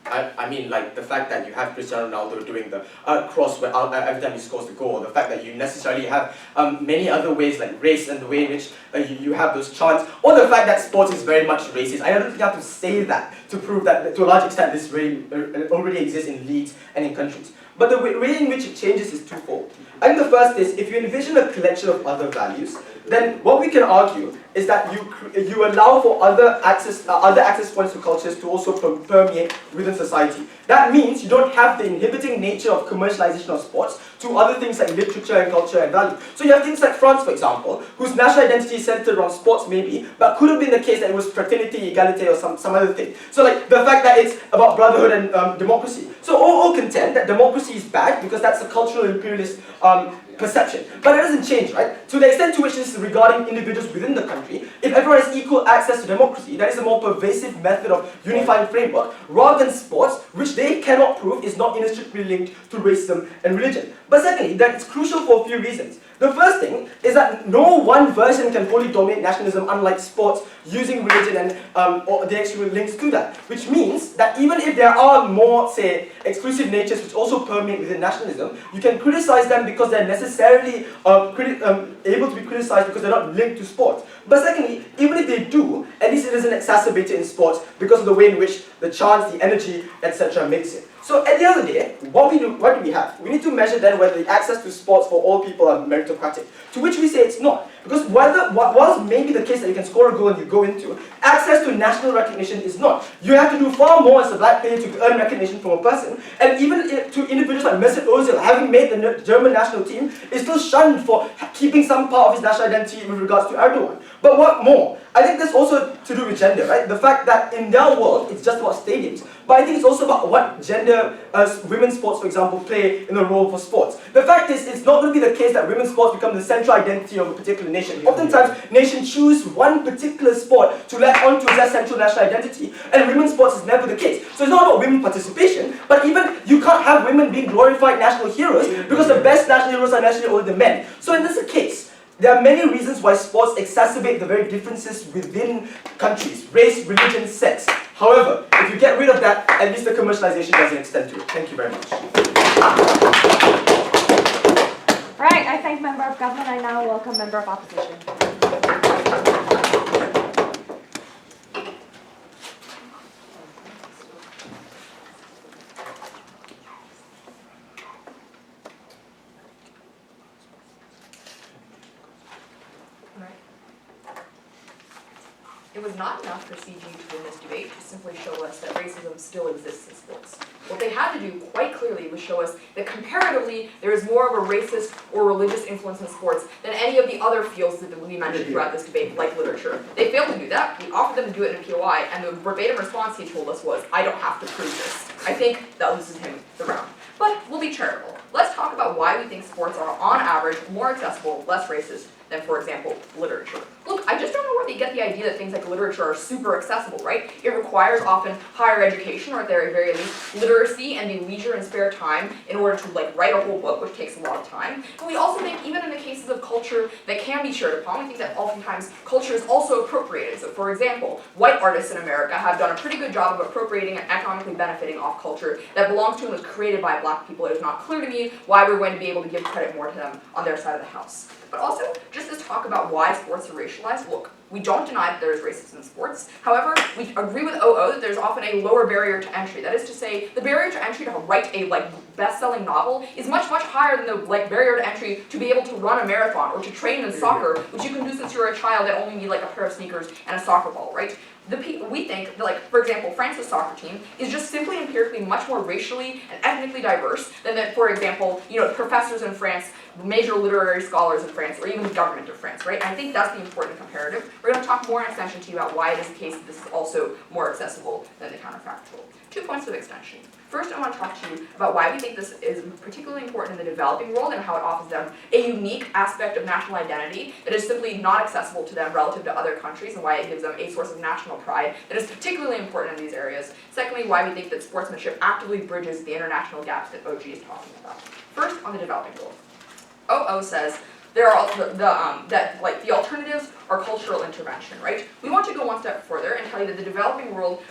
I mean, like the fact that you have Cristiano Ronaldo doing the cross where every time he scores the goal, the fact that you necessarily have many other ways like race and the way in which you have those chants, or the fact that sports is very much racist. I don't think you have to say that to prove that to a large extent this really already exists in leagues and in countries. But the way in which it changes is twofold. I think the first is, if you envision a collection of other values, then what we can argue is that you allow for other access points to cultures to also permeate within society. That means you don't have the inhibiting nature of commercialization of sports to other things like literature and culture and value. So you have things like France, for example, whose national identity is centered around sports maybe, but could have been the case that it was fraternity, equality, or some other thing. So like the fact that it's about brotherhood and democracy. So all contend that democracy is bad because that's a cultural imperialist perception. But it doesn't change, right? To the extent to which this is regarding individuals within the country, if everyone has equal access to democracy, that is a more pervasive method of unifying framework, rather than sports, which they cannot prove is not inextricably linked to racism and religion. But secondly, that it's crucial for a few reasons. The first thing is that no one version can fully dominate nationalism, unlike sports, using religion and or the extra links to that. Which means that even if there are more, say, exclusive natures which also permeate within nationalism, you can criticize them because they're necessarily able to be criticized because they're not linked to sports. But secondly, even if they do, at least it isn't exacerbated in sports because of the way in which the chance, the energy, etc. makes it. So at the end of the day, what do we have? We need to measure then whether the access to sports for all people are meritocratic, to which we say it's not. Because whilst maybe the case that you can score a goal and you go into, access to national recognition is not. You have to do far more as a black player to earn recognition from a person, and even to individuals like Mesut Ozil, having made the German national team, is still shunned for keeping some part of his national identity with regards to Erdogan. But what more? I think that's also to do with gender, right? The fact that in their world, it's just about stadiums. But I think it's also about what gender, women's sports, for example, play in the role for sports. The fact is, it's not going to be the case that women's sports become the central identity of a particular the nation. Oftentimes, nations choose one particular sport to latch onto as their central national identity, and women's sports is never the case. So it's not about women participation, but even you can't have women being glorified national heroes because the best national heroes are naturally older than men. So in this case, there are many reasons why sports exacerbate the very differences within countries, race, religion, sex. However, if you get rid of that, at least the commercialization doesn't extend to it. Thank you very much. Right, I thank Member of Government. I now welcome Member of Opposition. It was not enough for CG to win this debate to simply show us that racism still exists in sports. What they had to do quite clearly was show us that comparatively there is more of a racist or religious influence in sports than any of the other fields that we mentioned throughout this debate, like literature. They failed to do that. We offered them to do it in a POI, and the verbatim response he told us was, "I don't have to prove this." I think that loses him the round. But we'll be charitable. Let's talk about why we think sports are, on average, more accessible, less racist than, for example, literature. Look, I just don't know where they get the idea that things like literature are super accessible, right? It requires often higher education, or at the very least, literacy and the leisure and spare time in order to write a whole book, which takes a lot of time. And we also think, even in the cases of culture that can be shared upon, we think that oftentimes culture is also appropriated. So for example, white artists in America have done a pretty good job of appropriating and economically benefiting off culture that belongs to and was created by black people. It is not clear to me why we're going to be able to give credit more to them on their side of the house. But also, just to talk about why sports are racialized, look, we don't deny that there is racism in sports. However, we agree with OO that there's often a lower barrier to entry. That is to say, the barrier to entry to write a best-selling novel is much, much higher than the barrier to entry to be able to run a marathon or to train in soccer, which you can do since you're a child that only need a pair of sneakers and a soccer ball, right? We think that, for example, France's soccer team is just simply empirically much more racially and ethnically diverse than that, for example, professors in France, major literary scholars in France, or even the government of France, right? And I think that's the important comparative. We're going to talk more in extension to you about why it is the case that this is also more accessible than the counterfactual. 2 points of extension. First, I want to talk to you about why we think this is particularly important in the developing world and how it offers them a unique aspect of national identity that is simply not accessible to them relative to other countries, and why it gives them a source of national pride that is particularly important in these areas. Secondly, why we think that sportsmanship actively bridges the international gaps that OG is talking about. First, on the developing world. OO says there are the alternatives are cultural intervention, right? We want to go one step further and tell you that the developing world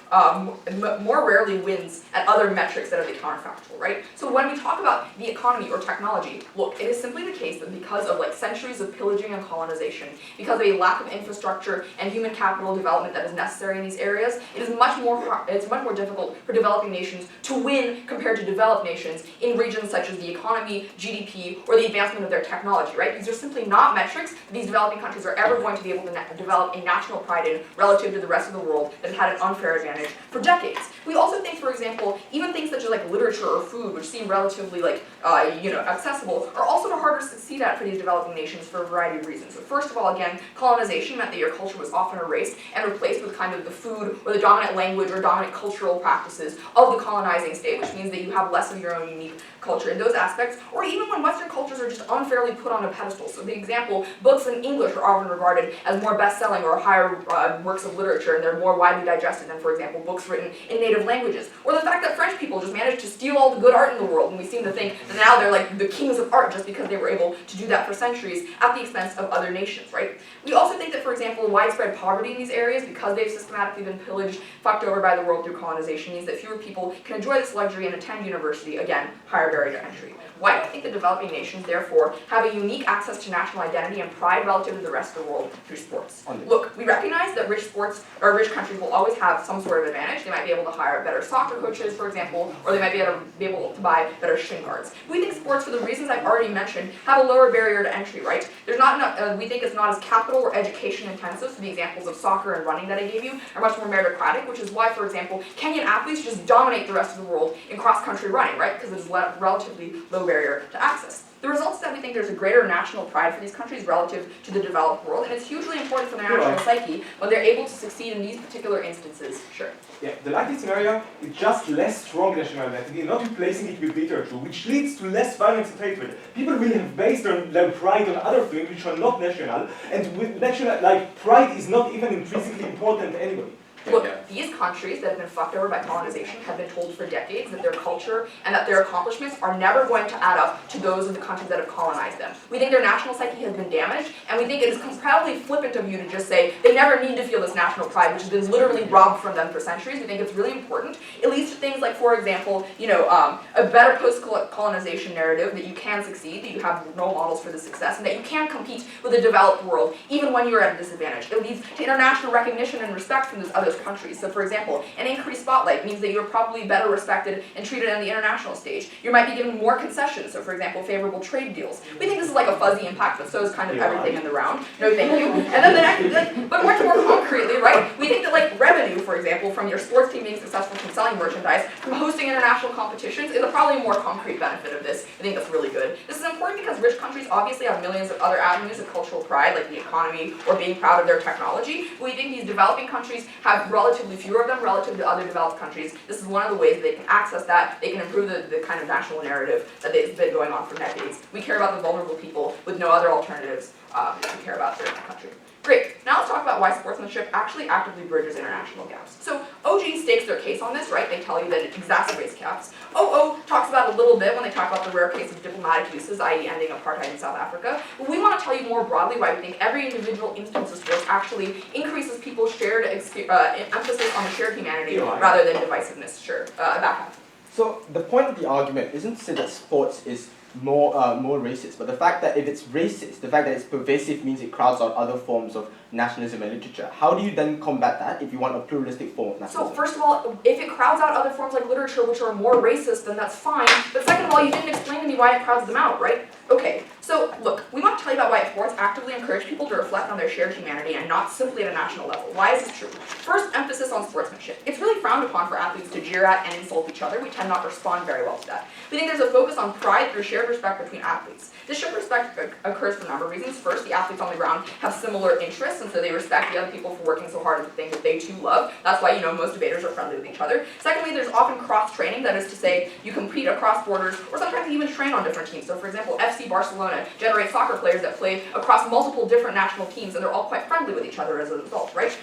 more rarely wins at other metrics that are the counterfactual, right? So when we talk about the economy or technology, look, it is simply the case that because of centuries of pillaging and colonization, because of a lack of infrastructure and human capital development that is necessary in these areas, it's much more difficult for developing nations to win compared to developed nations in regions such as the economy, GDP, or the advancement of their technology, right? These are simply not metrics that these developing countries are ever going to be able to develop a national pride in relative to the rest of the world that has had an unfair advantage for decades. We also think, for example, even things such as literature or food, which seem relatively accessible, are also harder to succeed at for these developing nations for a variety of reasons. So first of all, again, colonization meant that your culture was often erased and replaced with kind of the food or the dominant language or dominant cultural practices of the colonizing state, which means that you have less of your own unique culture in those aspects, or even when Western cultures are just unfairly put on a pedestal. So the example, books in English are often regarded as more best-selling or higher works of literature, and they're more widely digested than, for example, books written in native languages. Or the fact that French people just managed to steal all the good art in the world, and we seem to think that now they're the kings of art just because they were able to do that for centuries at the expense of other nations, right? We also think that, for example, widespread poverty in these areas, because they've systematically been pillaged, fucked over by the world through colonization, means that fewer people can enjoy this luxury and attend university, again, higher barrier to entry. Why do I think the developing nations, therefore, have a unique access to national identity and pride relative to the rest of the world through sports? Look, we recognize that rich countries will always have some sort of advantage. They might be able to hire better soccer coaches, for example, or they might be able to buy better shin guards. We think sports, for the reasons I've already mentioned, have a lower barrier to entry, right? There's not enough, we think it's not as capital or education intensive, so the examples of soccer and running that I gave you are much more meritocratic, which is why, for example, Kenyan athletes just dominate the rest of the world in cross-country running, right? Because it's relatively low barrier to access. The result is that we think there's a greater national pride for these countries relative to the developed world, and it's hugely important for their national psyche when they're able to succeed in these particular instances. Sure. Yeah, the likely scenario is just less strong national identity, not replacing it with literature, which leads to less violence and hatred. People will have based their pride on other things which are not national, and with national, like, pride is not even intrinsically important anyway. Look, these countries that have been fucked over by colonization have been told for decades that their culture and that their accomplishments are never going to add up to those of the countries that have colonized them. We think their national psyche has been damaged, and we think it is incredibly flippant of you to just say they never need to feel this national pride, which has been literally robbed from them for centuries. We think it's really important. It leads to things like, for example, a better post-colonization narrative that you can succeed, that you have role models for the success, and that you can compete with the developed world even when you're at a disadvantage. It leads to international recognition and respect from those other countries. So for example, an increased spotlight means that you're probably better respected and treated on the international stage. You might be given more concessions, so for example, favorable trade deals. We think this is like a fuzzy impact, but so is kind of everything in the round. No thank you. And then the next, but much more concretely, right, we think that like revenue, for example, from your sports team being successful from selling merchandise, from hosting international competitions, is a probably more concrete benefit of this. I think that's really good. This is important because rich countries obviously have millions of other avenues of cultural pride, like the economy or being proud of their technology. But we think these developing countries have relatively fewer of them relative to other developed countries. This is one of the ways that they can access that. They can improve the kind of national narrative that has been going on for decades. We care about the vulnerable people with no other alternatives to care about their country. Great. Now let's talk about why sportsmanship actually actively bridges international gaps. So OG stakes their case on this, right? They tell you that it exacerbates gaps. OO talks about it a little bit when they talk about the rare case of diplomatic uses, i.e. ending apartheid in South Africa. But we want to tell you more broadly why we think every individual instance of sports actually increases people's shared emphasis on the shared humanity rather than divisiveness. Sure. Back up. So the point of the argument isn't to say that sports is more racist, but the fact that if it's racist, the fact that it's pervasive means it crowds out other forms of nationalism and literature. How do you then combat that if you want a pluralistic form of nationalism? So first of all, if it crowds out other forms like literature which are more racist, then that's fine. But second of all, you didn't explain to me why it crowds them out, right? Okay, so look, we want to tell you about why sports actively encourage people to reflect on their shared humanity and not simply at a national level. Why is this true? First, emphasis on sportsmanship. It's really frowned upon for athletes to jeer at and insult each other. We tend not to respond very well to that. We think there's a focus on pride through shared respect between athletes. This shared respect occurs for a number of reasons. First, the athletes on the ground have similar interests, and so they respect the other people for working so hard at the thing that they too love. That's why, most debaters are friendly with each other. Secondly, there's often cross-training. That is to say, you compete across borders, or sometimes you even train on different teams. So for example, FC Barcelona generates soccer players that play across multiple different national teams, and they're all quite friendly with each other as a result, right?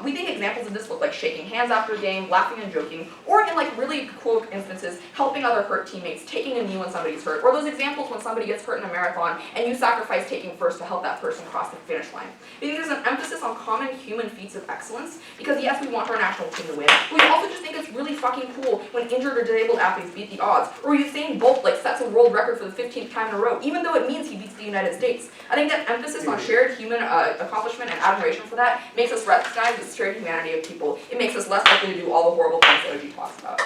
We think examples of this look like shaking hands after a game, laughing and joking, or in like really cool instances, helping other hurt teammates, taking a knee when somebody's hurt, or those examples when somebody gets hurt in a marathon and you sacrifice taking first to help that person cross the finish line. We think there's an emphasis on common human feats of excellence, because yes, we want our national team to win, but we also just think it's really fucking cool when injured or disabled athletes beat the odds, or Usain Bolt like sets a world record for the 15th time in a row, even though it means he beats the United States. I think that emphasis on shared human accomplishment and admiration for that makes us recognize the shared humanity of people. It makes us less likely to do all the horrible things that OG talks about.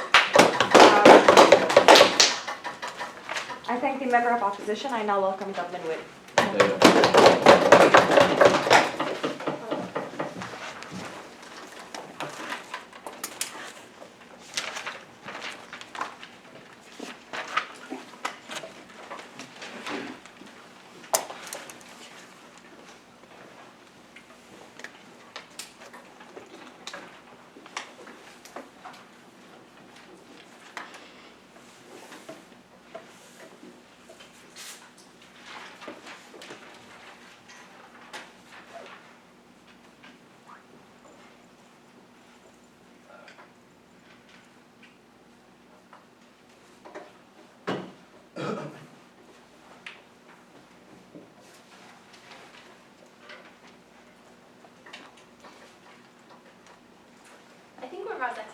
I thank the member of opposition. I now welcome Government Wood.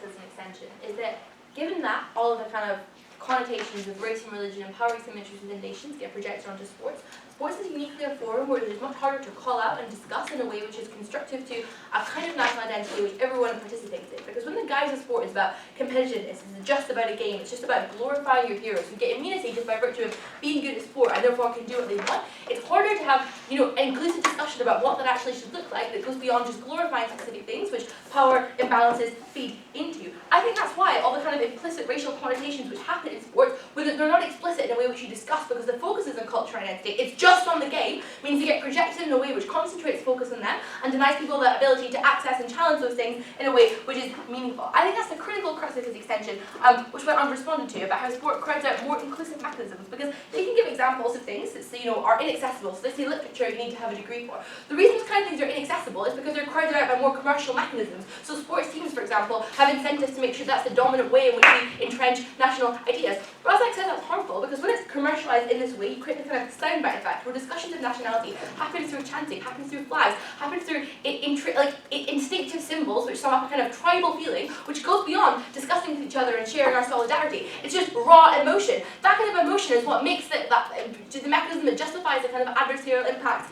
As an extension is that given that all of the kind of connotations of race and religion and power asymmetries within nations get projected onto sports, sports is uniquely a forum where it is much harder to call out and discuss in a way which is constructive to a kind of national identity which everyone participates in. Because when the guys implies a sport is about competitiveness, it's just about a game, it's just about glorifying your heroes who get immunity just by virtue of being good at sport and therefore can do what they want. It's harder to have, an inclusive discussion about what that actually should look like that goes beyond just glorifying specific things, which power imbalances feed into. I think that's why all the kind of implicit racial connotations which happen in sports, whether they're not explicit in a way which you discuss because the focus is on culture and identity, it's just on the game, means they get projected in a way which concentrates focus on them and denies people the ability to access and challenge those things in a way which is meaningful. I think that's the critical crux of his extension, which went unresponded to, about how sport crowds out more inclusive mechanisms, because they can give examples of things that are inaccessible. So they say literature you need to have a degree for. The reason those kind of things are inaccessible is because they're crowded out by more commercial mechanisms. So sports teams, for example, have incentives to make sure that's the dominant way in which we entrench national ideas. Razak says that's harmful because when it's commercialized in this way, you create the kind of soundbite effect where discussions of nationality happen through chanting, happen through flags, happen through instinctive symbols which sum up a kind of tribal feeling which goes beyond discussing with each other and sharing our solidarity. It's just raw emotion. That kind of emotion is what makes the mechanism that justifies the kind of adversarial impacts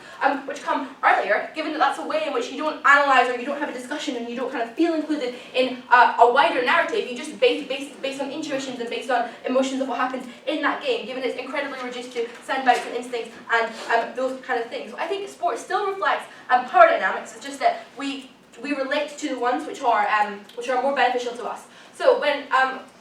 which come earlier, given that that's a way in which you don't analyse or you don't have a discussion and you don't kind of feel included in a wider narrative. You just based on intuitions and based on emotions of what happens in that game, given it's incredibly reduced to soundbites and instincts and those kind of things. So I think sport still reflects power dynamics. It's just that we relate to the ones which are more beneficial to us. So when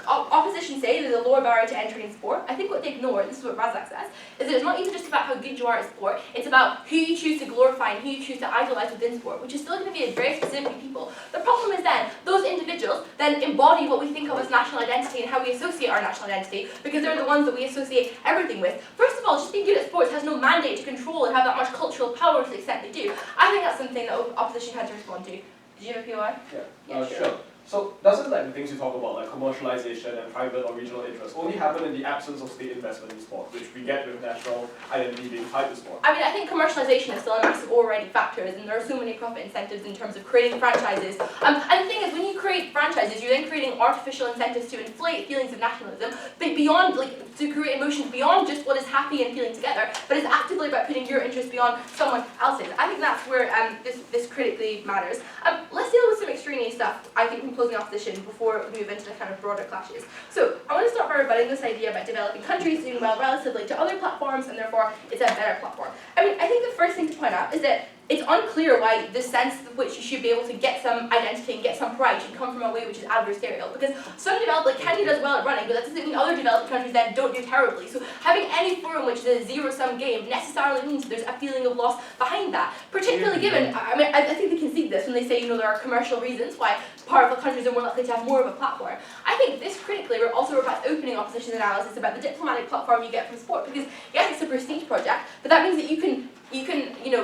opposition say there's a lower barrier to entry in sport, I think what they ignore, and this is what Razak says, is that it's not even just about how good you are at sport, it's about who you choose to glorify and who you choose to idolize within sport, which is still going to be a very specific people. The problem is then, those individuals then embody what we think of as national identity and how we associate our national identity, because they're the ones that we associate everything with. First of all, just being good at sports has no mandate to control and have that much cultural power to the extent they do. I think that's something that opposition had to respond to. Did you have a POI? Yeah, sure. So doesn't the things you talk about, like commercialization and private or regional interests, only happen in the absence of state investment in sport, which we get with national identity being tied to sport? I mean, I think commercialization is still a massive overriding factor, and there are so many profit incentives in terms of creating franchises. And the thing is, when you create franchises, you're then creating artificial incentives to inflate feelings of nationalism, but beyond, to create emotions beyond just what is happy and feeling together, but it's actively about putting your interest beyond someone else's. I think that's where this critically matters. Let's deal with some extraneous stuff, I think, from closing opposition before we move into the kind of broader clashes. So I want to start by rebutting this idea about developing countries doing well relatively to other platforms, and therefore it's a better platform. I mean, I think the first thing to point out is that it's unclear why the sense of which you should be able to get some identity and get some pride should come from a way which is adversarial. Because some developed, Kenya does well at running, but that doesn't mean other developed countries then don't do terribly. So having any forum which is a zero-sum game necessarily means there's a feeling of loss behind that. Particularly given, I think they concede this when they say, there are commercial reasons why powerful countries are more likely to have more of a platform. I think this critically also reflects opening opposition analysis about the diplomatic platform you get from sport. Because yes, it's a prestige project, but that means that you can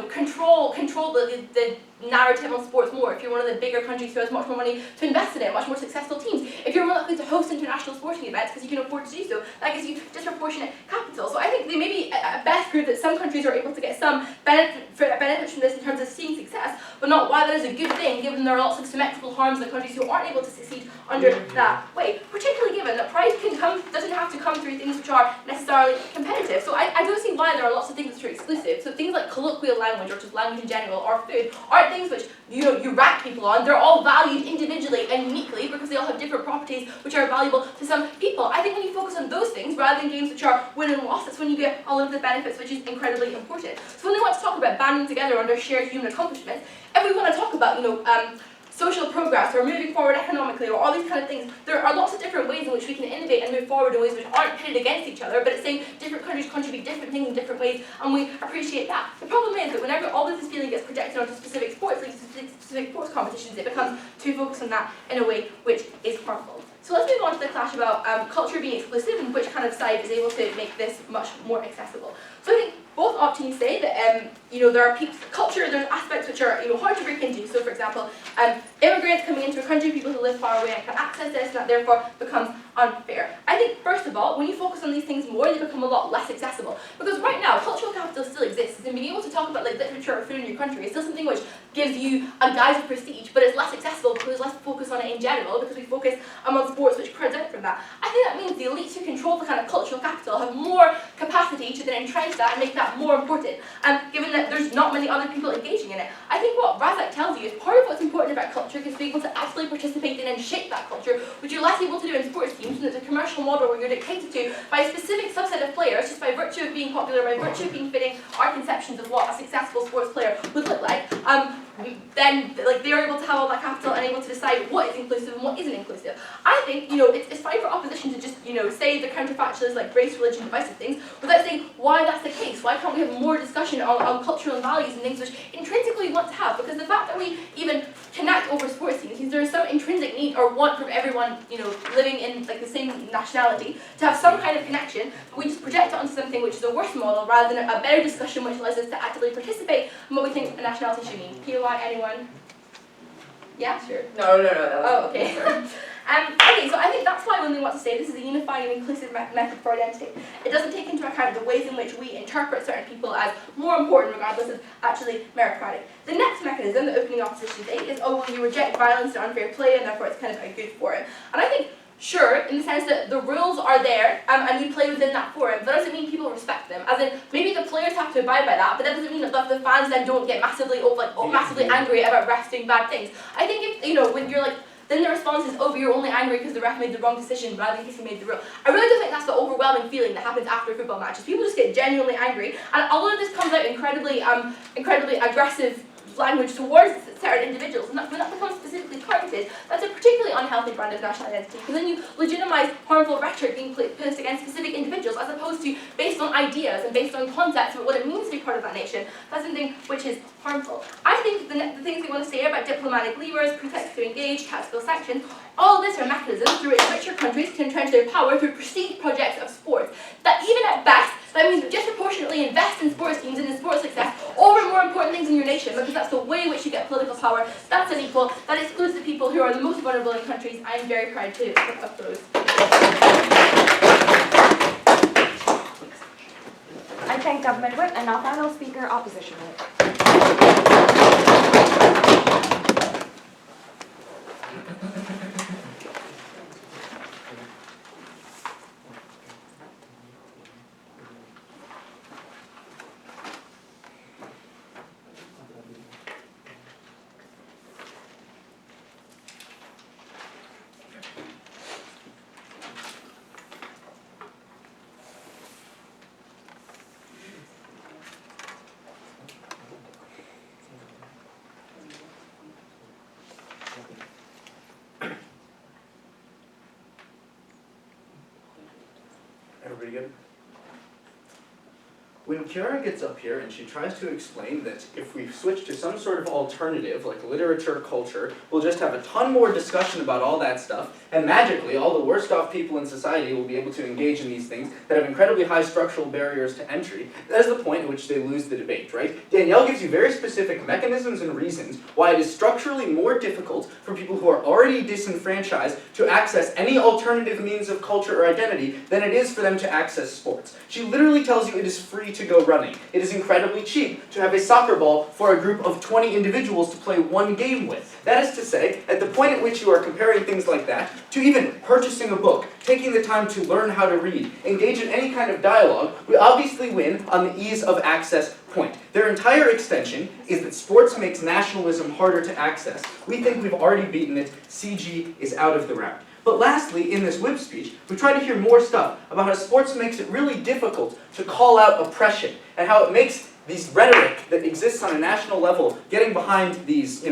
control the narrative on sports more if you're one of the bigger countries who has much more money to invest in it, much more successful teams. If you're more likely to host international sporting events because you can afford to do so, that gives you disproportionate capital. So I think they maybe at best prove that some countries are able to get some benefit from this in terms of seeing success, but not why that is a good thing, given there are lots of symmetrical harms in countries who aren't able to succeed under that way. Particularly given that pride doesn't have to come through things which are necessarily competitive. So I don't see why there are lots of things which are exclusive. So things like colloquial language or just language in general or food aren't things which you rank people on. They're all valued individually and uniquely because they all have different properties which are valuable to some people. I think when you focus on those things rather than games which are win and loss, that's when you get all of the benefits, which is incredibly important. So when they want to talk about banding together under shared human accomplishments, if we want to talk about social progress or moving forward economically or all these kind of things, there are lots of different ways in which we can innovate and move forward in ways which aren't pitted against each other, but it's saying different countries contribute different things in different ways, and we appreciate that. The problem is that whenever all of this feeling gets projected onto specific sports, like specific sports competitions, it becomes too focused on that in a way which is harmful. So let's move on to the clash about culture being exclusive and which kind of side is able to make this much more accessible. So I think both options say that there are culture, there's aspects which are hard to break into. So for example, immigrants coming into a country, people who live far away and can access this, and that therefore becomes unfair. I think, first of all, when you focus on these things more, they become a lot less accessible. Because right now, cultural capital still exists, and being able to talk about like literature or food in your country is still something which gives you a guise of prestige, but it's less accessible because there's less focus on it in general, because we focus on sports which crowds out from that. I think that means the elites who control the kind of cultural capital have more capacity to then entrench that and make that more important, given that there's not many other people engaging in it. I think what Razak tells you is part of what's important about culture is being able to actually participate in and shape that culture, which you're less able to do in sports teams, and it's a commercial model where you're dictated to by a specific subset of players just by virtue of being popular, by virtue of being fitting our conceptions of what a successful sports player would look like. Then like they're able to have all that capital and able to decide what is inclusive and what isn't inclusive. I think it's fine for opposition to just say the counterfactuals like race, religion, divisive things without saying why that's the case. Why can't we have more discussion on cultural values and things which intrinsically we want to have? Because the fact that we even connect over sports teams means there is some intrinsic need or want from everyone living in like the same nationality to have some kind of connection. But we just project it onto something which is a worse model rather than a better discussion which allows us to actively participate in what we think a nationality should mean. POI, anyone? Yeah, sure. No. Oh, okay. Okay, so I think that's why when we want to say this is a unifying and inclusive method for identity, it doesn't take into account the ways in which we interpret certain people as more important regardless of actually meritocratic. The next mechanism that opening opposition take is, oh, well, you reject violence and unfair play and therefore it's kind of a good forum. And I think, sure, in the sense that the rules are there and we play within that forum, but that doesn't mean people respect them. As in, maybe the players have to abide by that, but that doesn't mean that the fans then don't get massively angry about refs doing bad things. I think if, when you're like, then the response is, oh, but you're only angry because the ref made the wrong decision rather than because he made the rule. I really don't think that's the overwhelming feeling that happens after football matches. People just get genuinely angry, and a lot of this comes out incredibly aggressive language towards certain individuals, and when that becomes specifically targeted, that's a particularly unhealthy brand of national identity, because then you legitimise harmful rhetoric being placed against specific individuals as opposed to based on ideas and based on concepts about what it means to be part of that nation. That's something which is harmful. I think the things we want to say about diplomatic levers, pretext to engage, tactical sanctions, all of this are mechanisms through which richer countries can entrench their power through prestige projects of sports. That even at best, that means disproportionately invest in sports teams and in sports success over more important things in your nation, because that's the way in which you get political power. That's unequal. That excludes the people who are the most vulnerable in countries. I am very proud to oppose. I thank Government Whip, and our final speaker, Opposition Whip. Everybody good? When Kiara gets up here and she tries to explain that if we switch to some sort of alternative, like literature, culture, we'll just have a ton more discussion about all that stuff, and magically all the worst off people in society will be able to engage in these things that have incredibly high structural barriers to entry, that is the point at which they lose the debate, right? Danielle gives you very specific mechanisms and reasons why it is structurally more difficult for people who are already disenfranchised to access any alternative means of culture or identity than it is for them to access sports. She literally tells you it is free to go running. It is incredibly cheap to have a soccer ball for a group of 20 individuals to play one game with. That is to say, at the point at which you are comparing things like that to even purchasing a book, taking the time to learn how to read, engage in any kind of dialogue, we obviously win on the ease of access point. Their entire extension is that sports makes nationalism harder to access. We think we've already beaten it. CG is out of the round. But lastly, in this whip speech, we try to hear more stuff about how sports makes it really difficult to call out oppression, and how it makes these rhetoric that exists on a national level, getting behind these,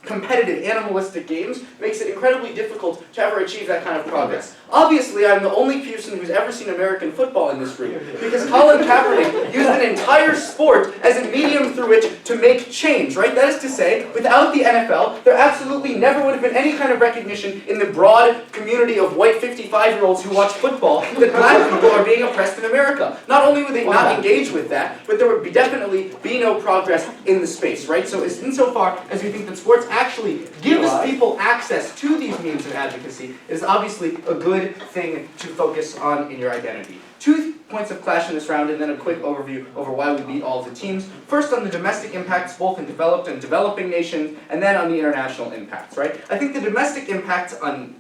competitive, animalistic games, makes it incredibly difficult to ever achieve that kind of progress. Obviously, I'm the only person who's ever seen American football in this room, because Colin Kaepernick used an entire sport as a medium through which to make change, right? That is to say, without the NFL, there absolutely never would have been any kind of recognition in the broad community of white 55-year-olds who watch football that black people are being oppressed in America. Not only would they not engage with that, but there would definitely be no progress in the space, right? So insofar as we think that sports actually gives people access to these means of advocacy, it is obviously a good thing to focus on in your identity. 2 points of clash in this round, and then a quick overview over why we beat all of the teams. First on the domestic impacts, both in developed and developing nations, and then on the international impacts, right? I think the domestic impacts on,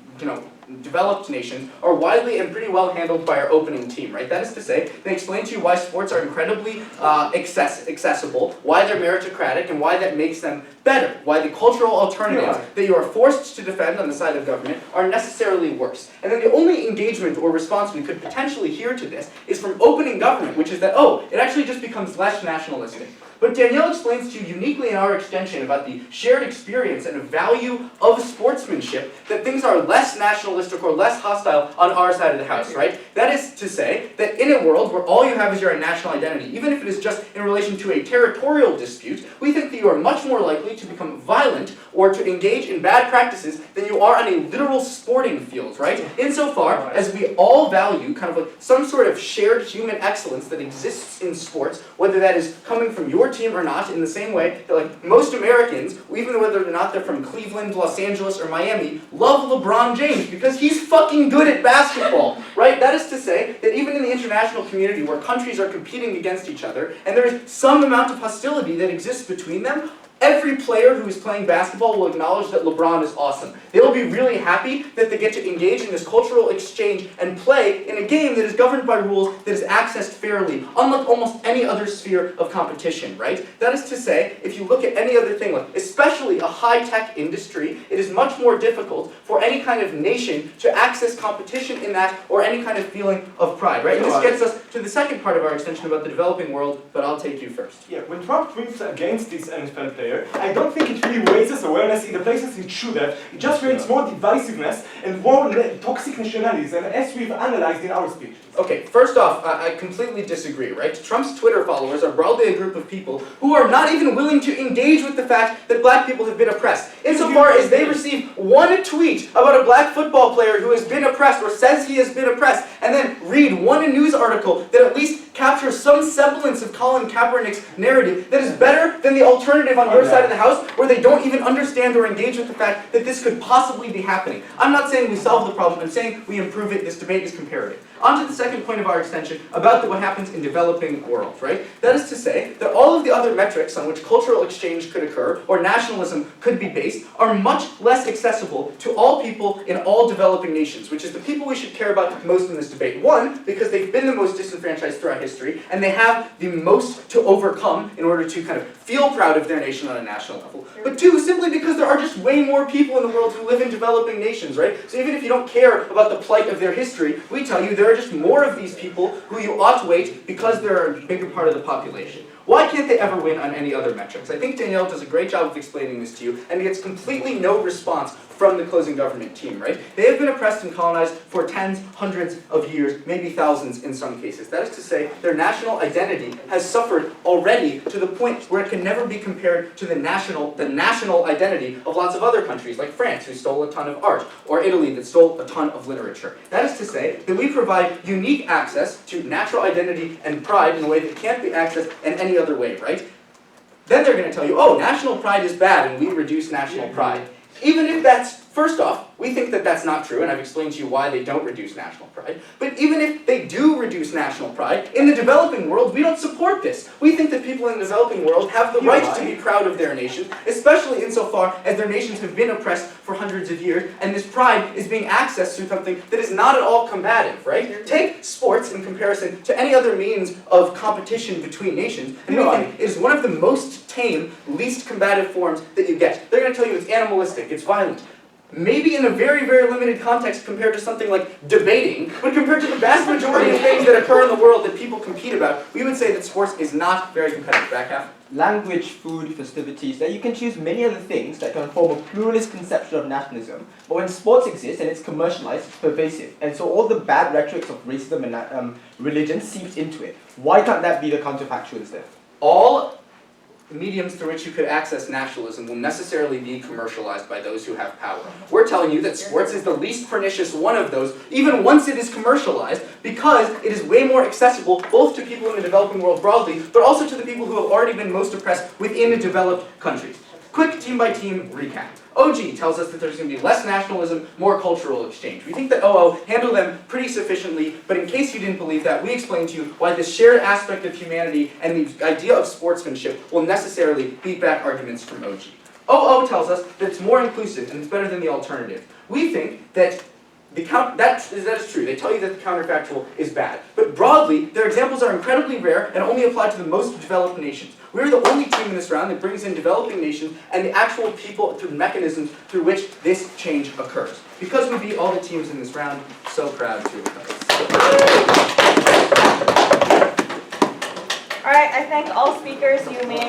developed nations are widely and pretty well handled by our opening team, right? That is to say, they explain to you why sports are incredibly accessible, why they're meritocratic, and why that makes them better, why the cultural alternatives that you are forced to defend on the side of government are necessarily worse. And then the only engagement or response we could potentially hear to this is from opening government, which is that, oh, it actually just becomes less nationalistic. But Danielle explains to you uniquely in our extension about the shared experience and value of sportsmanship that things are less nationalistic or less hostile on our side of the house, right? That is to say that in a world where all you have is your national identity, even if it is just in relation to a territorial dispute, we think that you are much more likely to become violent or to engage in bad practices than you are on a literal sporting field, right? Insofar as we all value kind of like some sort of shared human excellence that exists in sports, whether that is coming from your team or not, in the same way that like most Americans, even whether or not they're from Cleveland, Los Angeles, or Miami, love LeBron James because he's fucking good at basketball, right? That is to say that even in the international community where countries are competing against each other and there is some amount of hostility that exists between them, every player who is playing basketball will acknowledge that LeBron is awesome. They will be really happy that they get to engage in this cultural exchange and play in a game that is governed by rules that is accessed fairly, unlike almost any other sphere of competition, right? That is to say, if you look at any other thing, like especially a high-tech industry, it is much more difficult for any kind of nation to access competition in that or any kind of feeling of pride, right? And this gets us to the second part of our extension about the developing world, but I'll take you first. Yeah, when Trump wins against this NFL player, I don't think it really raises awareness in the places it should have. It just creates more divisiveness and more toxic nationalism, as we've analyzed in our speech. Okay, first off, I completely disagree, right? Trump's Twitter followers are broadly a group of people who are not even willing to engage with the fact that black people have been oppressed. Insofar as they receive one tweet about a black football player who has been oppressed or says he has been oppressed, and then read one news article that at least captures some semblance of Colin Kaepernick's narrative that is better than the alternative on your side of the house, where they don't even understand or engage with the fact that this could possibly be happening. I'm not saying we solve the problem, I'm saying we improve it. This debate is comparative. On to the second point of our extension about what happens in developing world, right? That is to say that all of the other metrics on which cultural exchange could occur or nationalism could be based are much less accessible to all people in all developing nations, which is the people we should care about most in this debate. One, because they've been the most disenfranchised throughout history, and they have the most to overcome in order to kind of feel proud of their nation on a national level. But two, simply because there are just way more people in the world who live in developing nations, right? So even if you don't care about the plight of their history, we tell you there are just more of these people who you ought to weight because they're a bigger part of the population. Why can't they ever win on any other metrics? I think Danielle does a great job of explaining this to you, and gets completely no response from the closing government team, right? They have been oppressed and colonized for tens, hundreds of years, maybe thousands in some cases. That is to say, their national identity has suffered already to the point where it can never be compared to the national identity of lots of other countries, like France, who stole a ton of art, or Italy, that stole a ton of literature. That is to say, that we provide unique access to natural identity and pride in a way that can't be accessed in any other way, right? Then they're going to tell you, oh, national pride is bad and we reduce national pride. Even if that's, first off, we think that that's not true, and I've explained to you why they don't reduce national pride. But even if they do reduce national pride, in the developing world, we don't support this. We think that people in the developing world have the right to be proud of their nation, especially insofar as their nations have been oppressed for hundreds of years, and this pride is being accessed through something that is not at all combative, right? Take sports in comparison to any other means of competition between nations, and we think it is one of the most tame, least combative forms that you get. They're going to tell you it's animalistic, it's violent. Maybe in a very, very limited context compared to something like debating, but compared to the vast majority of things that occur in the world that people compete about, we would say that sports is not very competitive. Back half. Language, food, festivities, that you can choose many other things that can form a pluralist conception of nationalism. But when sports exists and it's commercialized, it's pervasive. And so all the bad rhetorics of racism and religion seeps into it. Why can't that be the counterfactual instead? All mediums through which you could access nationalism will necessarily be commercialized by those who have power. We're telling you that sports is the least pernicious one of those, even once it is commercialized, because it is way more accessible both to people in the developing world broadly, but also to the people who have already been most oppressed within the developed countries. Quick team-by-team recap. OG tells us that there's going to be less nationalism, more cultural exchange. We think that OO handled them pretty sufficiently, but in case you didn't believe that, we explained to you why the shared aspect of humanity and the idea of sportsmanship will necessarily beat back arguments from OG. OO tells us that it's more inclusive and it's better than the alternative. We think that that is true. They tell you that the counterfactual is bad. But broadly, their examples are incredibly rare and only apply to the most developed nations. We're the only team in this round that brings in developing nations and the actual people through mechanisms through which this change occurs. Because we beat all the teams in this round, so proud to All right, I thank all speakers. You may